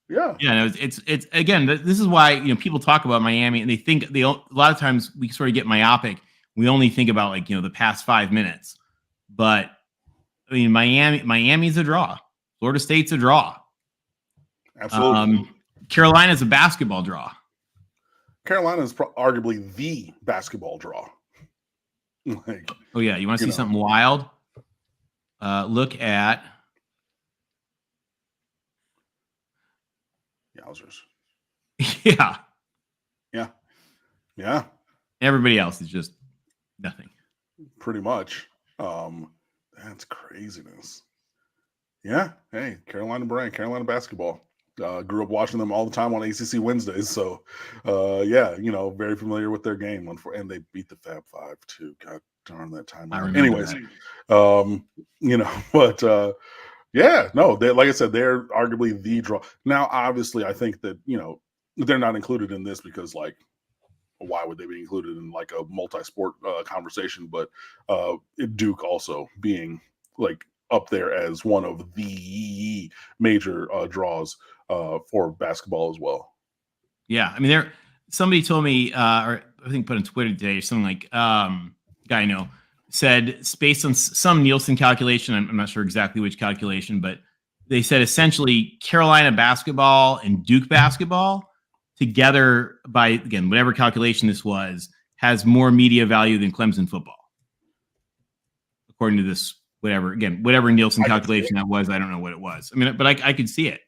yeah. No, it's again. This is why people talk about Miami and they think a lot of times we sort of get myopic. We only think about the past 5 minutes, but I mean Miami's a draw. Florida State's a draw. Absolutely. Carolina's a basketball draw. Carolina is arguably the basketball draw. Oh yeah, you want to see something wild? Look at Wowzers. Yeah. Yeah. Everybody else is just nothing. Pretty much. That's craziness. Yeah. Hey, Carolina brand, Carolina basketball. Grew up watching them all the time on ACC Wednesdays. So, yeah, very familiar with their game. And they beat the Fab Five too. God darn that time. I remember Anyways, that. but yeah, no, like I said, they're arguably the draw. Now, obviously, I think that, they're not included in this because, like, why would they be included in like a multi-sport conversation? But Duke also being like up there as one of the major draws for basketball as well. Yeah, I mean, somebody told me, or I think put on Twitter today, or something like, guy I know said it's based on some Nielsen calculation. I'm not sure exactly which calculation, but they said essentially Carolina basketball and Duke basketball together, by again whatever calculation this was, has more media value than Clemson football, according to this whatever Nielsen calculation that was. I don't know what it was. I mean, but I could see it.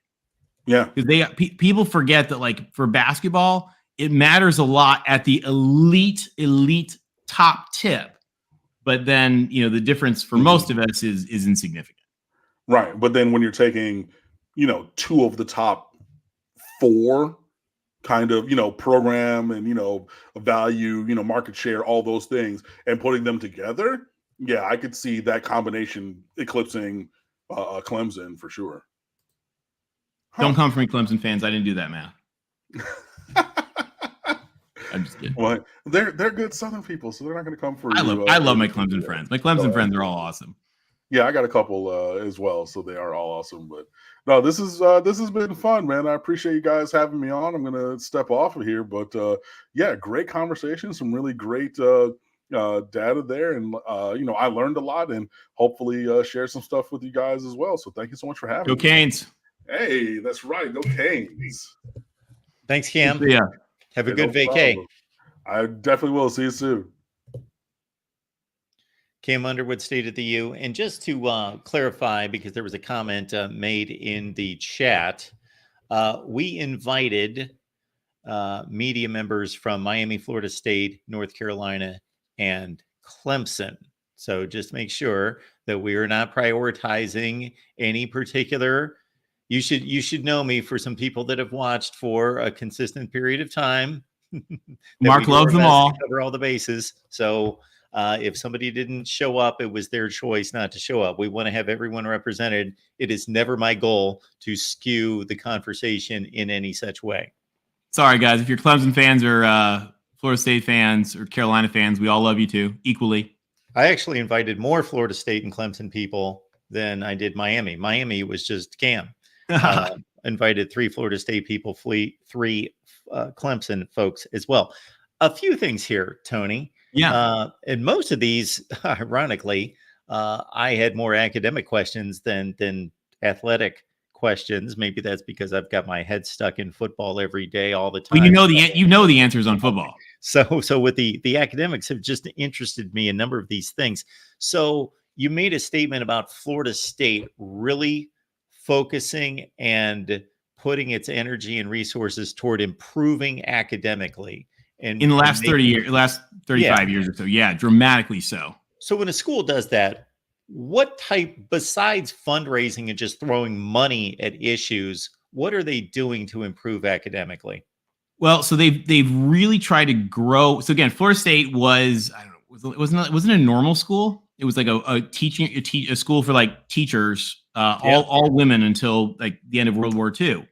Yeah, because people forget that, like, for basketball, it matters a lot at the elite top tip, but then the difference for most of us is insignificant. Right, but then when you're taking two of the top four kind of program and value, market share, all those things, and putting them together, yeah, I could see that combination eclipsing Clemson for sure. Don't come for me, Clemson fans. I didn't do that math. I'm just kidding. Well, they're good Southern people, so they're not going to come for you. I love my Clemson friends. My Clemson friends are all awesome. Yeah, I got a couple as well, so they are all awesome. But no, this has been fun, man. I appreciate you guys having me on. I'm gonna step off of here, but yeah, great conversation, some really great data there, and I learned a lot, and hopefully share some stuff with you guys as well. So thank you so much for having me. Go Canes! Hey, that's right, go Canes! Thanks, Cam. Yeah, have a good vacay. I definitely will. See you soon. Cam Underwood, State of the U. And just to clarify, because there was a comment made in the chat, we invited media members from Miami, Florida State, North Carolina, and Clemson. So just make sure that we are not prioritizing any particular. You should know me for some people that have watched for a consistent period of time. Mark loves them all. Cover all the bases. So if somebody didn't show up, it was their choice not to show up. We want to have everyone represented. It is never my goal to skew the conversation in any such way. Sorry, guys. If you're Clemson fans or Florida State fans or Carolina fans, we all love you too, equally. I actually invited more Florida State and Clemson people than I did Miami. Miami was just Cam. Invited 3 Florida State people, 3 Clemson folks as well. A few things here, Tony. Yeah. And most of these, ironically, I had more academic questions than athletic questions. Maybe that's because I've got my head stuck in football every day, all the time. Well, you know the answers on football. So with the academics have just interested me, a number of these things. So you made a statement about Florida State really focusing and putting its energy and resources toward improving academically. And in the last 35 years or so. Yeah, dramatically so. So when a school does that, what type, besides fundraising and just throwing money at issues, what are they doing to improve academically? Well, so they've really tried to grow. So again, Florida State was, I don't know, wasn't a normal school. It was like a school for like teachers, all women until like the end of World War II.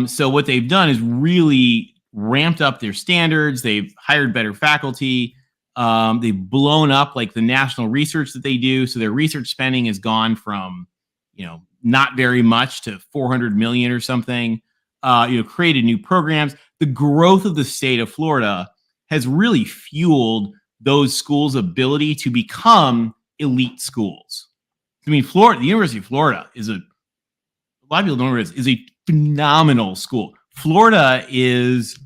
So what they've done is really ramped up their standards. They've hired better faculty. They've blown up like the national research that they do. So their research spending has gone from, not very much to 400 million or something. Created new programs. The growth of the state of Florida has really fueled those schools' ability to become elite schools. I mean, the University of Florida is a lot of people don't know is a phenomenal school. Florida is,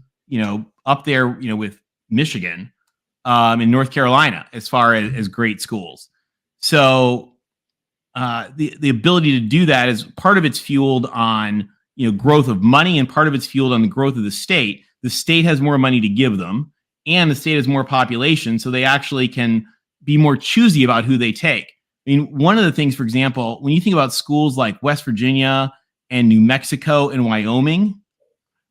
up there, with Michigan, in North Carolina, as far as great schools. So the ability to do that is part of it's fueled on, growth of money, and part of it's fueled on the growth of the state. The state has more money to give them, and the state has more population, so they actually can be more choosy about who they take. I mean, one of the things, for example, when you think about schools like West Virginia and New Mexico and Wyoming,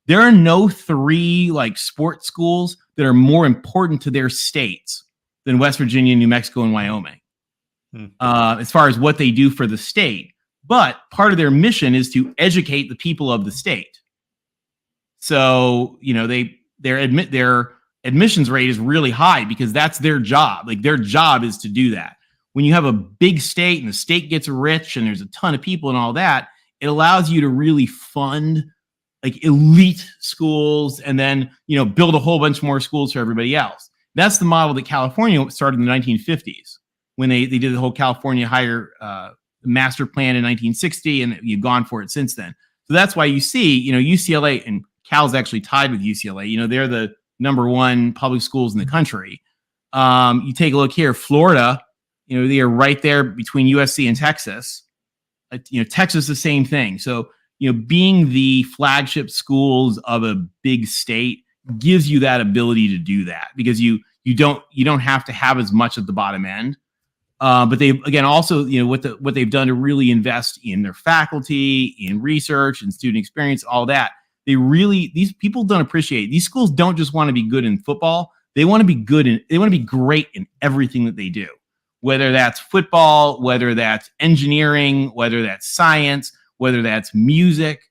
there are no 3 like sports schools that are more important to their states than West Virginia, New Mexico, and Wyoming, as far as what they do for the state. But part of their mission is to educate the people of the state. So, their admissions rate is really high because that's their job. Like, their job is to do that. When you have a big state and the state gets rich and there's a ton of people and all that, it allows you to really fund like elite schools and then, build a whole bunch more schools for everybody else. That's the model that California started in the 1950s when they did the whole California higher master plan in 1960, and you've gone for it since then. So that's why you see, UCLA, and Cal's actually tied with UCLA. They're the #1 public schools in the country. You take a look here, Florida, they are right there between USC and Texas. Texas, the same thing. So, being the flagship schools of a big state gives you that ability to do that because you don't have to have as much at the bottom end. But they, again, also, what they've done to really invest in their faculty, in research and student experience, all that. These people don't appreciate. These schools don't just want to be good in football. They want to be they want to be great in everything that they do, whether that's football, whether that's engineering, whether that's science, whether that's music.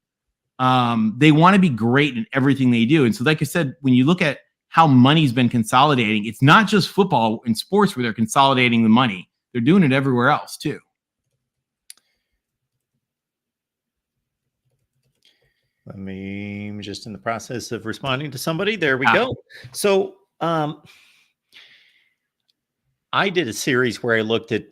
They want to be great in everything they do. And so, like I said, when you look at how money's been consolidating, it's not just football and sports where they're consolidating the money. They're doing it everywhere else too. I'm just in the process of responding to somebody. There we go. So I did a series where I looked at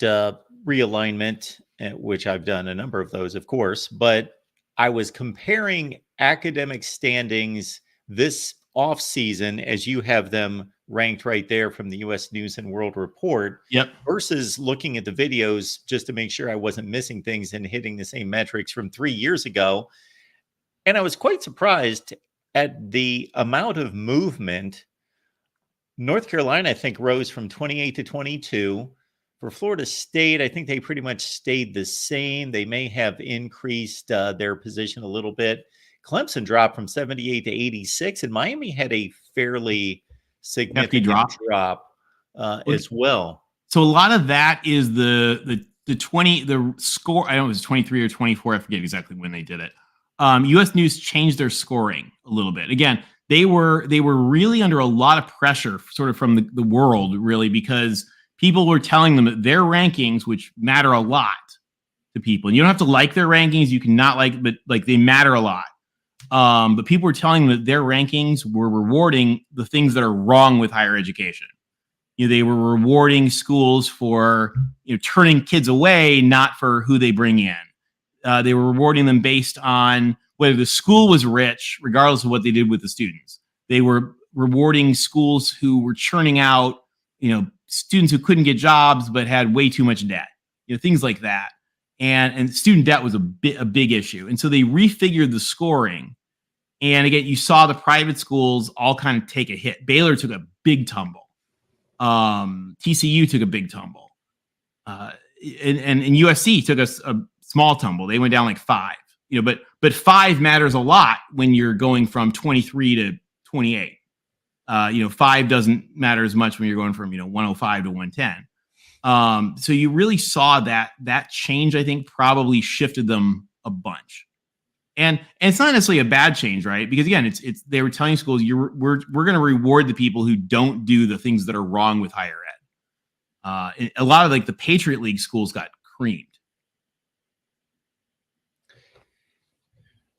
realignment, which I've done a number of those, of course, but I was comparing academic standings this off season as you have them ranked right there from the U.S. News and World Report. Yep. Versus looking at the videos just to make sure I wasn't missing things and hitting the same metrics from 3 years ago. And I was quite surprised at the amount of movement. North Carolina, I think, rose from 28 to 22. For Florida State, I think they pretty much stayed the same. They may have increased their position a little bit. Clemson dropped from 78 to 86, and Miami had a fairly significant drop as well. So a lot of that is the score. I don't know if it was 23 or 24. I forget exactly when they did it. U.S. News changed their scoring a little bit. Again, they were really under a lot of pressure sort of from the world, really, because people were telling them that their rankings, which matter a lot to people, and you don't have to like their rankings, you cannot like, but like they matter a lot. But people were telling them that their rankings were rewarding the things that are wrong with higher education. They were rewarding schools for turning kids away, not for who they bring in. They were rewarding them based on whether the school was rich, regardless of what they did with the students. They were rewarding schools who were churning out, students who couldn't get jobs but had way too much debt, things like that. And student debt was a big issue. And so they refigured the scoring. And again, you saw the private schools all kind of take a hit. Baylor took a big tumble. TCU took a big tumble. And USC took a small tumble. They went down like 5. But 5 matters a lot when you're going from 23 to 28. 5 doesn't matter as much when you're going from 105 to 110. So you really saw that change. I think probably shifted them a bunch. And it's not necessarily a bad change, right? Because again, it's they were telling schools we're going to reward the people who don't do the things that are wrong with higher ed. A lot of like the Patriot League schools got creamed.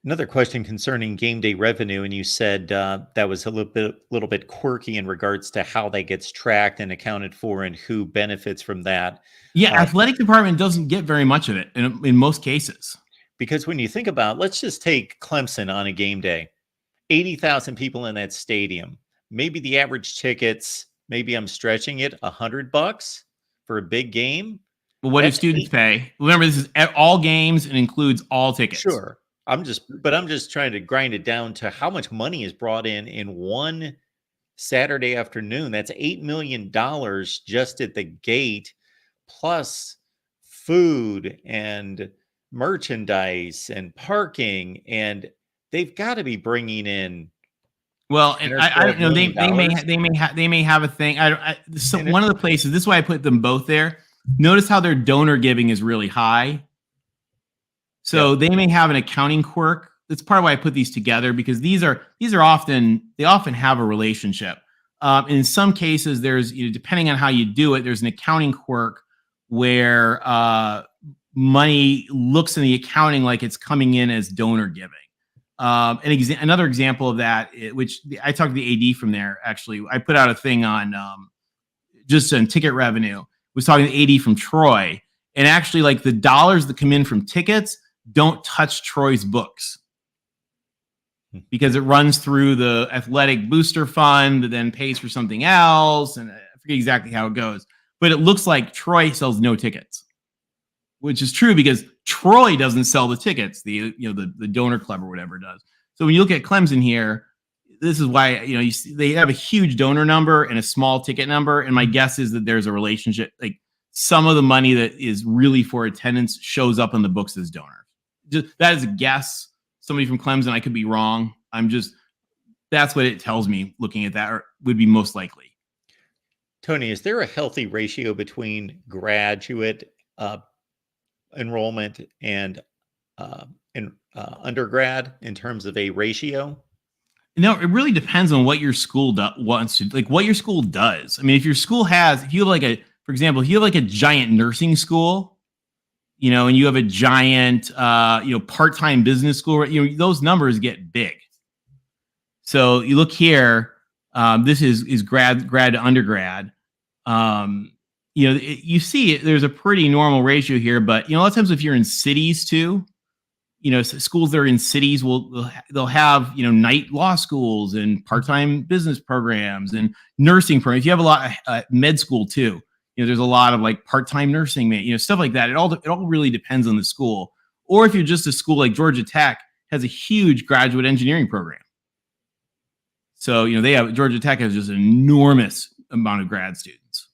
Another question concerning game day revenue, and you said that was a little bit quirky in regards to how that gets tracked and accounted for, and who benefits from that. Yeah, athletic department doesn't get very much of it in most cases. Because when you think about, let's just take Clemson on a game day, 80,000 people in that stadium. Maybe the average tickets, maybe I'm stretching it, $100 for a big game. But what do students pay? Remember, this is all games and includes all tickets. Sure. I'm just trying to grind it down to how much money is brought in one Saturday afternoon. That's $8 million just at the gate, plus food and merchandise and parking, and they've got to be bringing in. Well, and I don't know. They may have a thing. One of the places. This is why I put them both there. Notice how their donor giving is really high. So they may have an accounting quirk. That's part of why I put these together, because these are often have a relationship. In some cases, there's, depending on how you do it, there's an accounting quirk where money looks in the accounting like it's coming in as donor giving. Another example of that, which I talked to the AD from there, actually, I put out a thing on just on ticket revenue. Was talking to the AD from Troy, and actually, like, the dollars that come in from tickets don't touch Troy's books because it runs through the athletic booster fund that then pays for something else, and I forget exactly how it goes. But it looks like Troy sells no tickets, which is true because Troy doesn't sell the tickets. The donor club or whatever does. So when you look at Clemson here, this is why they have a huge donor number and a small ticket number. And my guess is that there's a relationship. Like, some of the money that is really for attendance shows up on the books as donor. That is a guess. Somebody from Clemson, I could be wrong. That's what it tells me looking at that, or would be most likely. Tony, is there a healthy ratio between graduate enrollment and undergrad in terms of a ratio? No, it really depends on what your school wants to, like, what your school does. I mean, if your school has, if you have for example, if you have like a giant nursing school, and you have a giant, part-time business school, those numbers get big. So you look here, this is grad to undergrad. You see there's a pretty normal ratio here, but a lot of times if you're in cities too, schools that are in cities they'll have night law schools and part-time business programs and nursing programs. You have a lot of med school too. There's a lot of like part-time nursing, stuff like that. It all really depends on the school. Or if you're just a school like Georgia Tech has a huge graduate engineering program. So Georgia Tech has just an enormous amount of grad students.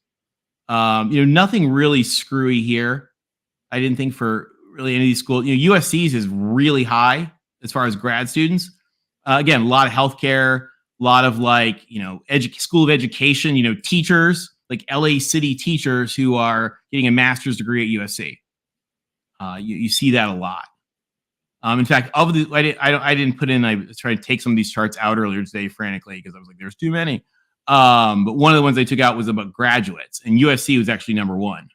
Nothing really screwy here. I didn't think for really any of these schools. USC's is really high as far as grad students. Again, a lot of healthcare, a lot of school of education, teachers, like LA City teachers who are getting a master's degree at USC. You see that a lot. In fact, I didn't put in. I tried to take some of these charts out earlier today frantically because I was like, there's too many. But one of the ones I took out was about graduates, and USC was actually number one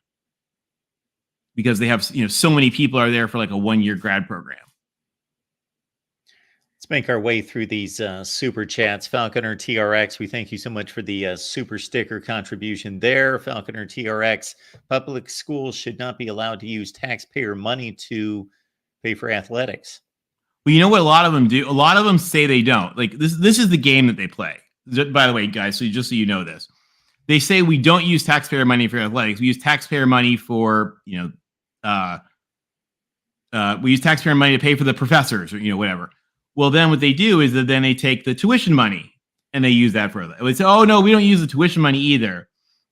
because they have so many people are there for like a 1-year grad program. Let's make our way through these super chats. Falconer TRX, we thank you so much for the super sticker contribution there. Falconer TRX, public schools should not be allowed to use taxpayer money to pay for athletics. Well, you know what a lot of them do? A lot of them say they don't. Like this is the game that they play. By the way, guys, so just so you know this, they say we don't use taxpayer money for athletics. We use taxpayer money for we use taxpayer money to pay for the professors or whatever. Well, then what they do is that then they take the tuition money and they use that for that. They say, oh no, we don't use the tuition money either.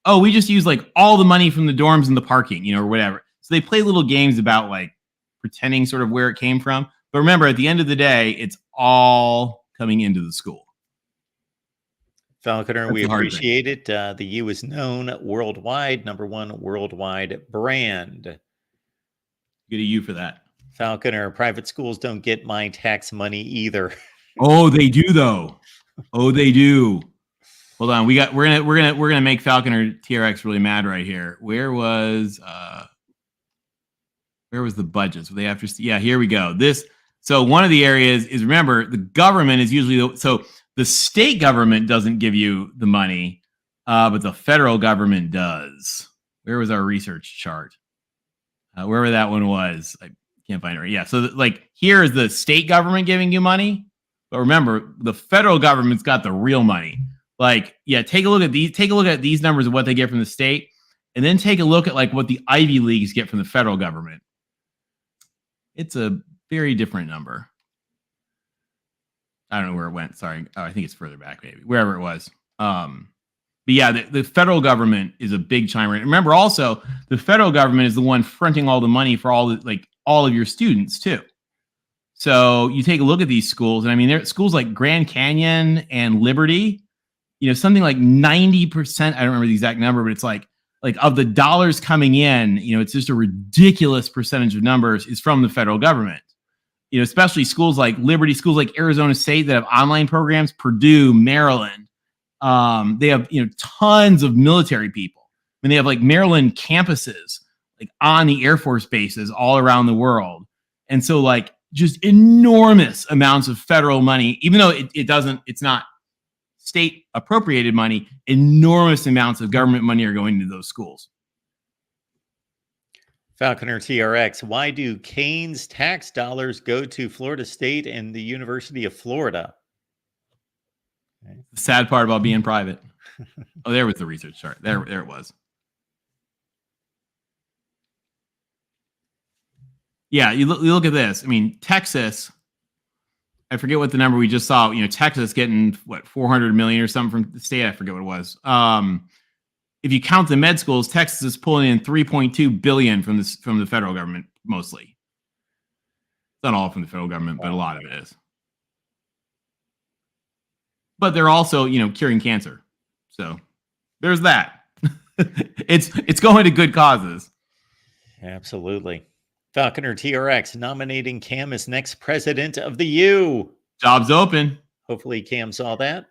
Oh, we just use like all the money from the dorms and the parking, or whatever. So they play little games about like pretending sort of where it came from. But remember, at the end of the day, it's all coming into the school. Falconer, we appreciate it. The U is known worldwide, #1 worldwide brand. Good to you for that. Falconer, private schools don't get my tax money either. Oh, they do though. Oh, they do. Hold on, we're gonna make Falconer TRX really mad right here. Where was the budget? So they have to. Yeah, here we go. So one of the areas is, remember, the government is usually the state government doesn't give you the money, but the federal government does. Where was our research chart? Wherever that one was, I can't find it right. Yeah, so here is the state government giving you money, but remember, the federal government's got the real money. Take a look at these. Take a look at these numbers of what they get from the state, and then take a look at what the Ivy Leagues get from the federal government. It's a very different number. I don't know where it went. Sorry. Oh, I think it's further back, maybe wherever it was. But yeah, the federal government is a big chime in. Remember, also the federal government is the one fronting all the money for all of your students too. So you take a look at these schools, and I mean, there are schools like Grand Canyon and Liberty. Something like 90%. I don't remember the exact number, but it's like of the dollars coming in, it's just a ridiculous percentage of numbers is from the federal government. Especially schools like Liberty, schools like Arizona State that have online programs, Purdue, Maryland. They have, tons of military people. I mean, they have like Maryland campuses like on the Air Force bases all around the world. And so like just enormous amounts of federal money, even though it's not state appropriated money, enormous amounts of government money are going to those schools. Falconer TRX, why do Kane's tax dollars go to Florida State and the University of Florida? The sad part about being private. Oh, there was the research chart. There it was. Yeah, you look at this. I mean, Texas, I forget what the number we just saw. Texas getting what, 400 million or something from the state. I forget what it was. If you count the med schools, Texas is pulling in 3.2 billion from the federal government mostly. It's not all from the federal government, but a lot of it is. But they're also, curing cancer. So there's that. It's going to good causes. Absolutely. Falconer TRX nominating Cam as next president of the U. Job's open. Hopefully Cam saw that.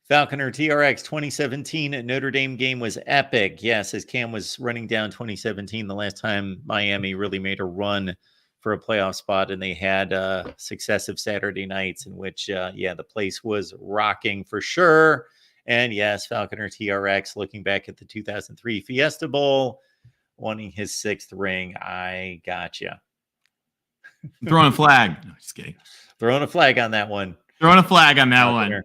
Falconer TRX 2017 Notre Dame game was epic. Yes, as Cam was running down 2017, the last time Miami really made a run for a playoff spot, and they had successive Saturday nights in which, the place was rocking for sure. And yes, Falconer TRX looking back at the 2003 Fiesta Bowl, wanting his 6th ring. I gotcha. Throwing a flag. No, just kidding. Throwing a flag on that one. Throwing a flag on that one.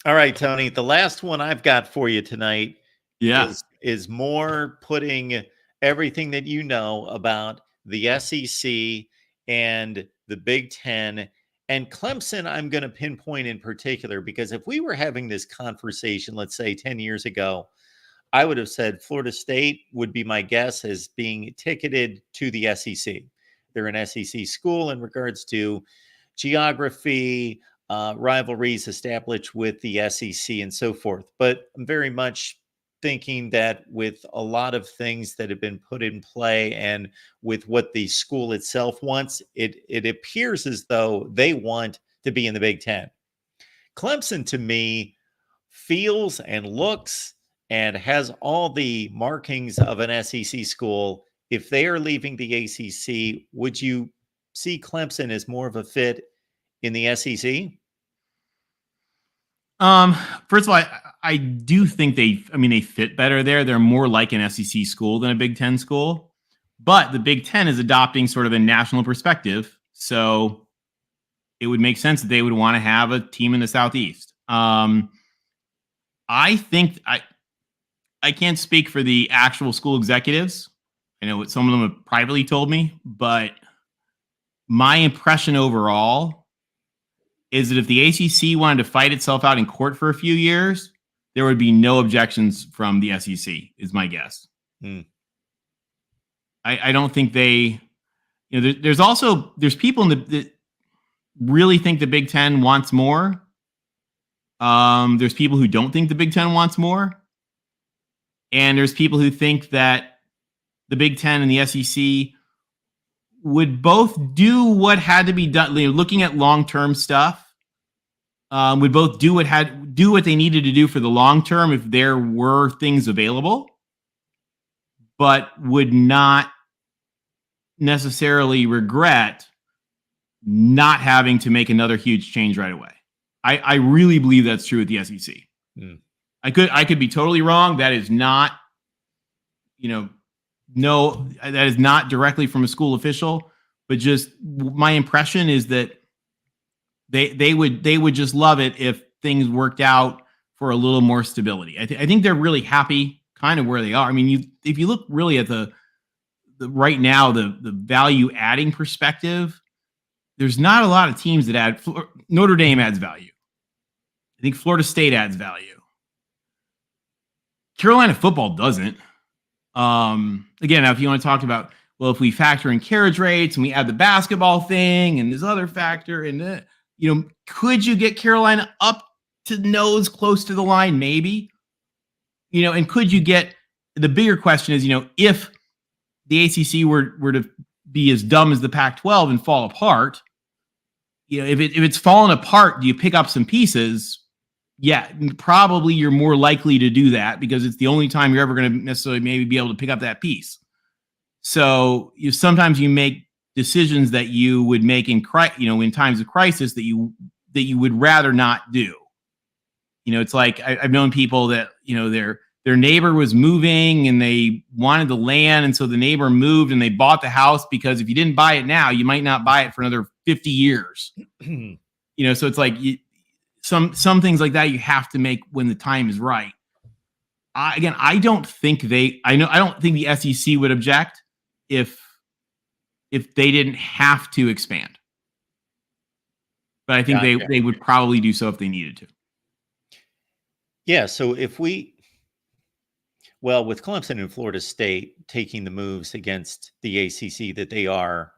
All right, Tony. The last one I've got for you tonight is more putting everything that you know about the SEC and the Big Ten and Clemson. I'm going to pinpoint in particular, because if we were having this conversation, let's say 10 years ago, I would have said Florida State would be my guess as being ticketed to the SEC. They're an SEC school in regards to geography, rivalries established with the SEC and so forth. But I'm very much thinking that with a lot of things that have been put in play and with what the school itself wants, it appears as though they want to be in the Big Ten. Clemson, to me, feels and looks and has all the markings of an SEC school. If they are leaving the ACC, would you see Clemson as more of a fit in the SEC? First of all, I do think they fit better there. They're more like an SEC school than a Big Ten school, but the Big Ten is adopting sort of a national perspective. So it would make sense that they would want to have a team in the Southeast. I think I can't speak for the actual school executives. I know what some of them have privately told me, but my impression overall is that if the ACC wanted to fight itself out in court for a few years, there would be no objections from the SEC, is my guess. I don't think they, there's people that really think the Big Ten wants more. There's people who don't think the Big Ten wants more. And there's people who think that the Big Ten and the SEC would both do what had to be done. Looking at long-term stuff, would both do what they needed to do for the long term if there were things available, but would not necessarily regret not having to make another huge change right away. I really believe that's true with the SEC. I could be totally wrong. That is not, that is not directly from a school official, but just my impression is that they would just love it if things worked out for a little more stability. I think they're really happy kind of where they are. I mean, if you look really at the right now, the value adding perspective, there's not a lot of teams that add. Notre Dame adds value. I think Florida State adds value. Carolina football doesn't. Again, now if you want to talk about, well, if we factor in carriage rates and we add the basketball thing and this other factor, and could you get Carolina up to nose close to the line? Maybe. And could you get, the bigger question is, if the ACC were to be as dumb as the Pac-12 and fall apart, if it's fallen apart, do you pick up some pieces? Yeah, probably you're more likely to do that because it's the only time you're ever going to necessarily maybe be able to pick up that piece. So sometimes you make decisions that you would make in times of crisis that you would rather not do. It's like I've known people that their neighbor was moving and they wanted the land, and so the neighbor moved and they bought the house because if you didn't buy it now, you might not buy it for another 50 years. So it's like some things like that you have to make when the time is right. I don't think the SEC would object if they didn't have to expand. But I think they would probably do so if they needed to. Yeah, so with Clemson and Florida State taking the moves against the ACC that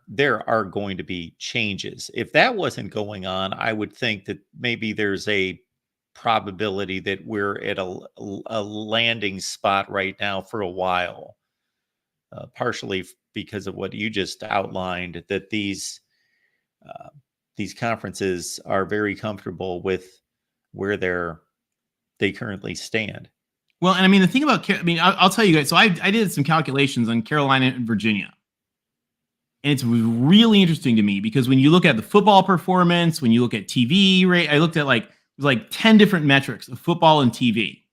there are going to be changes. If that wasn't going on, I would think that maybe there's a probability that we're at a landing spot right now for a while, partially because of what you just outlined, that these conferences are very comfortable with where they currently stand. Well, and I mean, the thing about, I'll tell you guys, so I did some calculations on Carolina and Virginia. And it's really interesting to me because when you look at the football performance, when you look at TV rate, I looked at like 10 different metrics of football and TV.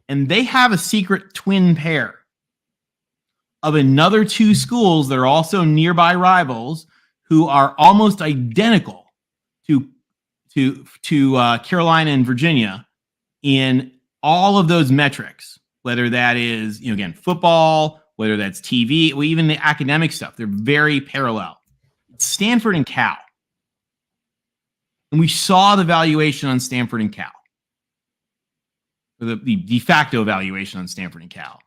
And they have a secret twin pair of another two schools that are also nearby rivals who are almost identical to Carolina and Virginia in all of those metrics, whether that is, again, football, whether that's TV, or even the academic stuff. They're very parallel. It's Stanford and Cal. And we saw the valuation on Stanford and Cal, or the de facto valuation on Stanford and Cal.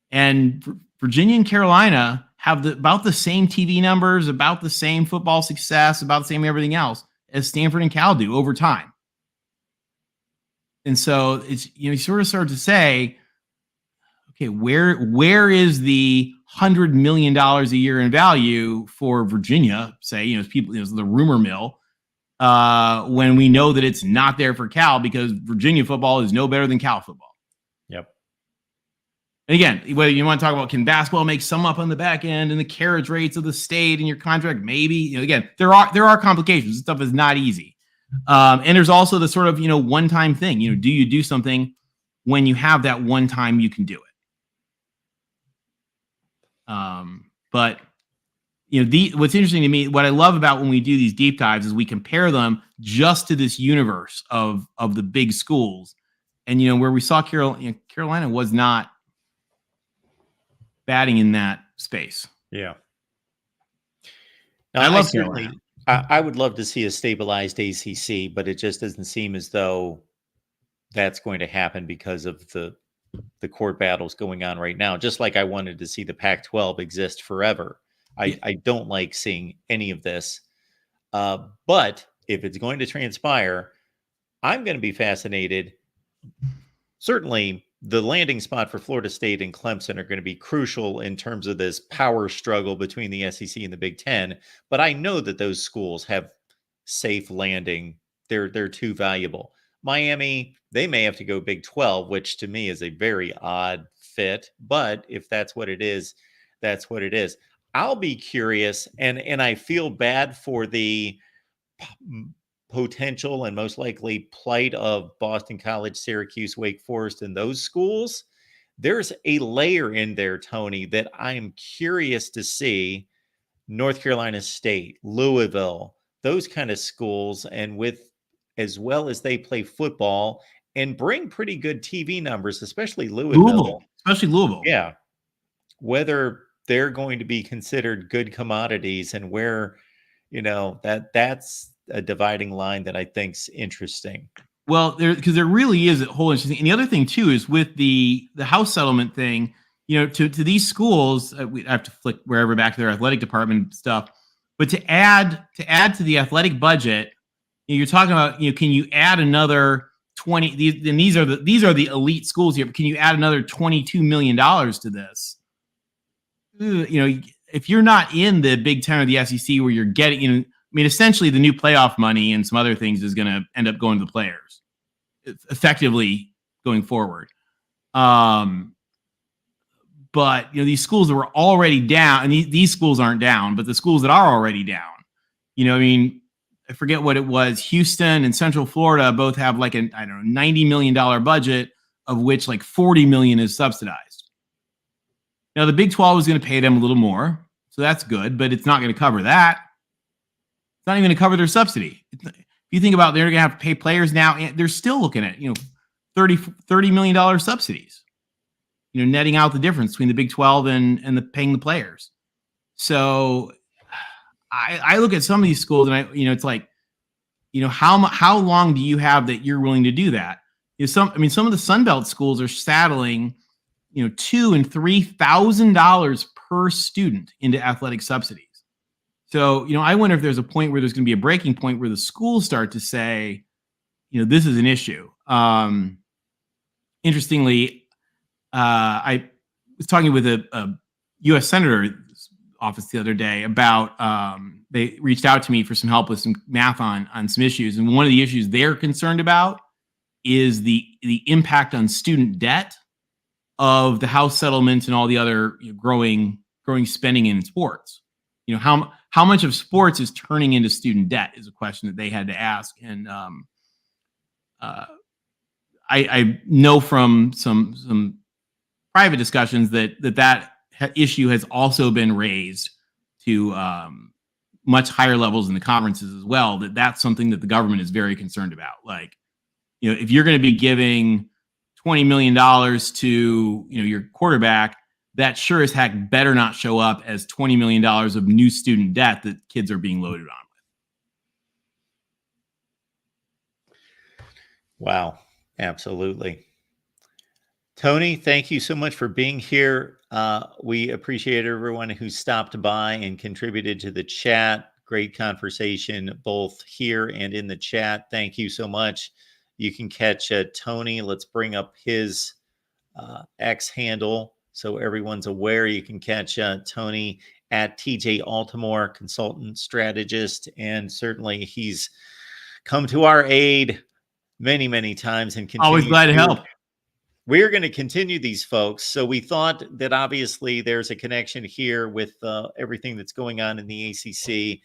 And Virginia and Carolina have about the same TV numbers, about the same football success, about the same everything else as Stanford and Cal do over time. And so it's, you sort of start to say, okay, where is the $100 million a year in value for Virginia? Say, people, the rumor mill, when we know that it's not there for Cal because Virginia football is no better than Cal football. Yep. And again, whether you want to talk about can basketball make some up on the back end and the carriage rates of the state and your contract, maybe. Again, there are complications. This stuff is not easy. And there's also the sort of, one-time thing, do you do something when you have that one time you can do it? But what's interesting to me, what I love about when we do these deep dives is we compare them just to this universe of the big schools. And, where we saw Carolina was not batting in that space. Yeah. I love Carolina. I would love to see a stabilized ACC, but it just doesn't seem as though that's going to happen because of the court battles going on right now. Just like I wanted to see the Pac-12 exist forever. I don't like seeing any of this. But if it's going to transpire, I'm going to be fascinated. Certainly, the landing spot for Florida State and Clemson are going to be crucial in terms of this power struggle between the SEC and the Big Ten. But I know that those schools have safe landing. They're too valuable. Miami, they may have to go Big 12, which to me is a very odd fit. But if that's what it is, that's what it is. I'll be curious, and I feel bad for the potential and most likely plight of Boston College, Syracuse, Wake Forest, and those schools. There's a layer in there, Tony, that I'm curious to see. North Carolina State, Louisville, those kind of schools, and with as well as they play football and bring pretty good TV numbers, especially Louisville. Yeah. Whether they're going to be considered good commodities and where that's a dividing line that I think's interesting. Well, because there really is a whole interesting. And the other thing too is with the house settlement thing. To these schools, we have to flick wherever back to their athletic department stuff. But to add to the athletic budget, you're talking about, can you add another 20? These are the elite schools here. But can you add another $22 million to this? If you're not in the Big Ten or the SEC, where you're getting, essentially the new playoff money and some other things is going to end up going to the players, effectively going forward. But these schools that were already down, and these schools aren't down, but the schools that are already down, I forget what it was. Houston and Central Florida both have like $90 million budget, of which like $40 million is subsidized. Now the Big 12 is going to pay them a little more, so that's good, but it's not going to cover that. It's not even going to cover their subsidy. If you think about, they're going to have to pay players now, and they're still looking at $30 million subsidies. Netting out the difference between the Big 12 and the paying the players. So I look at some of these schools, and it's like, how long do you have that you're willing to do that? Some of the Sun Belt schools are saddling, $2,000 and $3,000 per student into athletic subsidies. So, I wonder if there's a point where there's going to be a breaking point where the schools start to say, this is an issue. Interestingly, I was talking with a U.S. Senator's office the other day about they reached out to me for some help with some math on some issues. And one of the issues they're concerned about is the impact on student debt of the house settlements and all the other growing spending in sports. How much of sports is turning into student debt is a question that they had to ask. And I know from some private discussions that issue has also been raised to much higher levels in the conferences as well. That's something that the government is very concerned about. Like, if you're going to be giving $20 million to your quarterback, that sure as heck better not show up as $20 million of new student debt that kids are being loaded on with. Wow, absolutely. Tony, thank you so much for being here. We appreciate everyone who stopped by and contributed to the chat. Great conversation, both here and in the chat. Thank you so much. You can catch Tony. Let's bring up his X handle so everyone's aware. You can catch Tony at TJ Altimore, consultant strategist, and certainly he's come to our aid many, many times and always glad to help. We're going to continue these, folks. So we thought that obviously there's a connection here with everything that's going on in the ACC,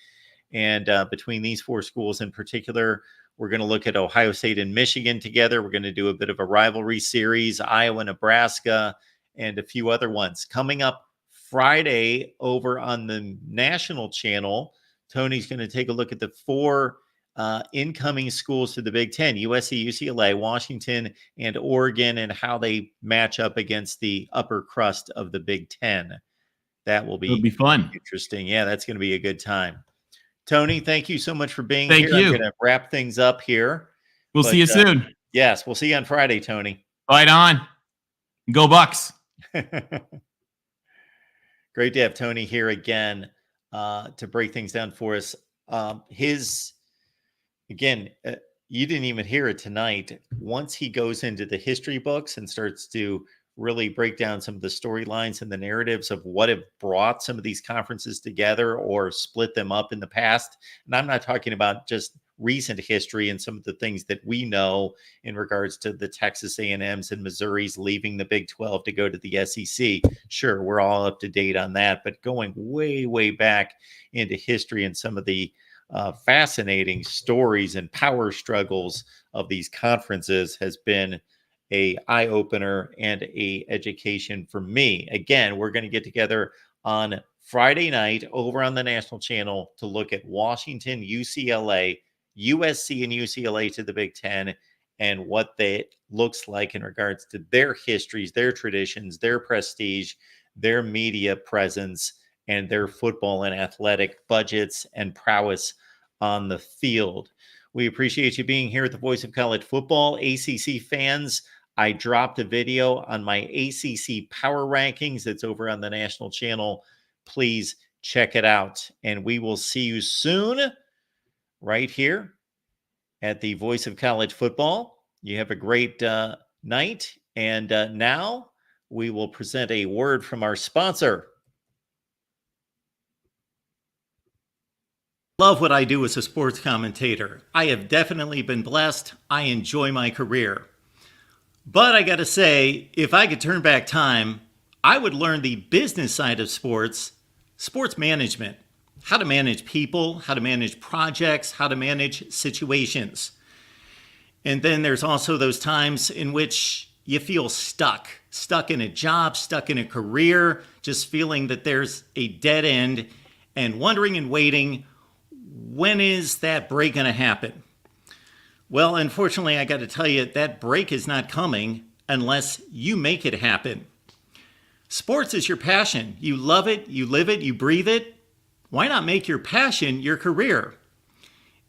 and between these four schools in particular. We're going to look at Ohio State and Michigan together. We're going to do a bit of a rivalry series, Iowa, Nebraska, and a few other ones. Coming up Friday over on the national channel, Tony's going to take a look at the four incoming schools to the Big Ten: USC, UCLA, Washington, and Oregon, and how they match up against the upper crust of the Big Ten. That will be fun. Interesting. Yeah, that's going to be a good time. Tony, thank you so much for being here. I'm going to wrap things up here. We'll see you soon. Yes, we'll see you on Friday, Tony. Right on. Go Bucks. Great to have Tony here again to break things down for us. You didn't even hear it tonight. Once he goes into the history books and starts to really break down some of the storylines and the narratives of what have brought some of these conferences together or split them up in the past. And I'm not talking about just recent history and some of the things that we know in regards to the Texas A&Ms and Missouri's leaving the Big 12 to go to the SEC. Sure, we're all up to date on that, but going way, way back into history and some of the fascinating stories and power struggles of these conferences has been a eye-opener and a education for me. Again, we're going to get together on Friday night over on the national channel to look at Washington, UCLA, USC and UCLA to the Big Ten, and what that looks like in regards to their histories, their traditions, their prestige, their media presence, and their football and athletic budgets and prowess on the field. We appreciate you being here at the Voice of College Football. ACC fans, I dropped a video on my ACC Power Rankings. It's over on the national channel. Please check it out. And we will see you soon right here at the Voice of College Football. You have a great night. And now we will present a word from our sponsor. Love what I do as a sports commentator. I have definitely been blessed. I enjoy my career. But I got to say, if I could turn back time, I would learn the business side of sports management, how to manage people, how to manage projects, how to manage situations. And then there's also those times in which you feel stuck in a job, stuck in a career, just feeling that there's a dead end and wondering and waiting, when is that break going to happen? Well, unfortunately, I got to tell you, that break is not coming unless you make it happen. Sports is your passion. You love it, you live it, you breathe it. Why not make your passion your career?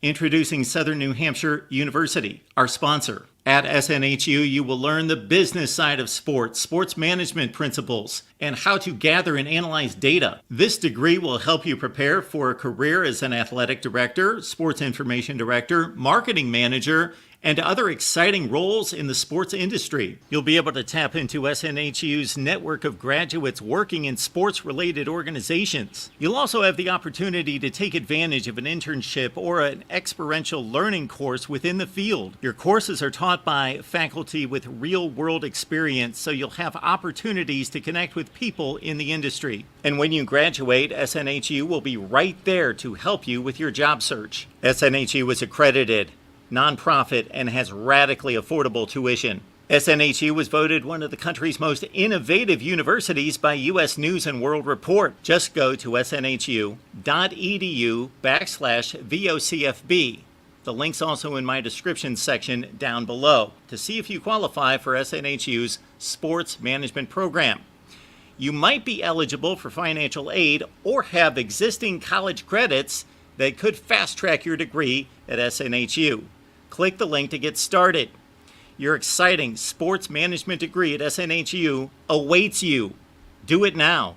Introducing Southern New Hampshire University, our sponsor. At SNHU, you will learn the business side of sports, sports management principles, and how to gather and analyze data. This degree will help you prepare for a career as an athletic director, sports information director, marketing manager, and other exciting roles in the sports industry. You'll be able to tap into SNHU's network of graduates working in sports-related organizations. You'll also have the opportunity to take advantage of an internship or an experiential learning course within the field. Your courses are taught by faculty with real-world experience, so you'll have opportunities to connect with people in the industry. And when you graduate, SNHU will be right there to help you with your job search. SNHU is accredited, nonprofit, and has radically affordable tuition. SNHU was voted one of the country's most innovative universities by U.S. News and World Report. Just go to snhu.edu/VOCFB. The link's also in my description section down below to see if you qualify for SNHU's sports management program. You might be eligible for financial aid or have existing college credits that could fast-track your degree at SNHU. Click the link to get started. Your exciting sports management degree at SNHU awaits you. Do it now.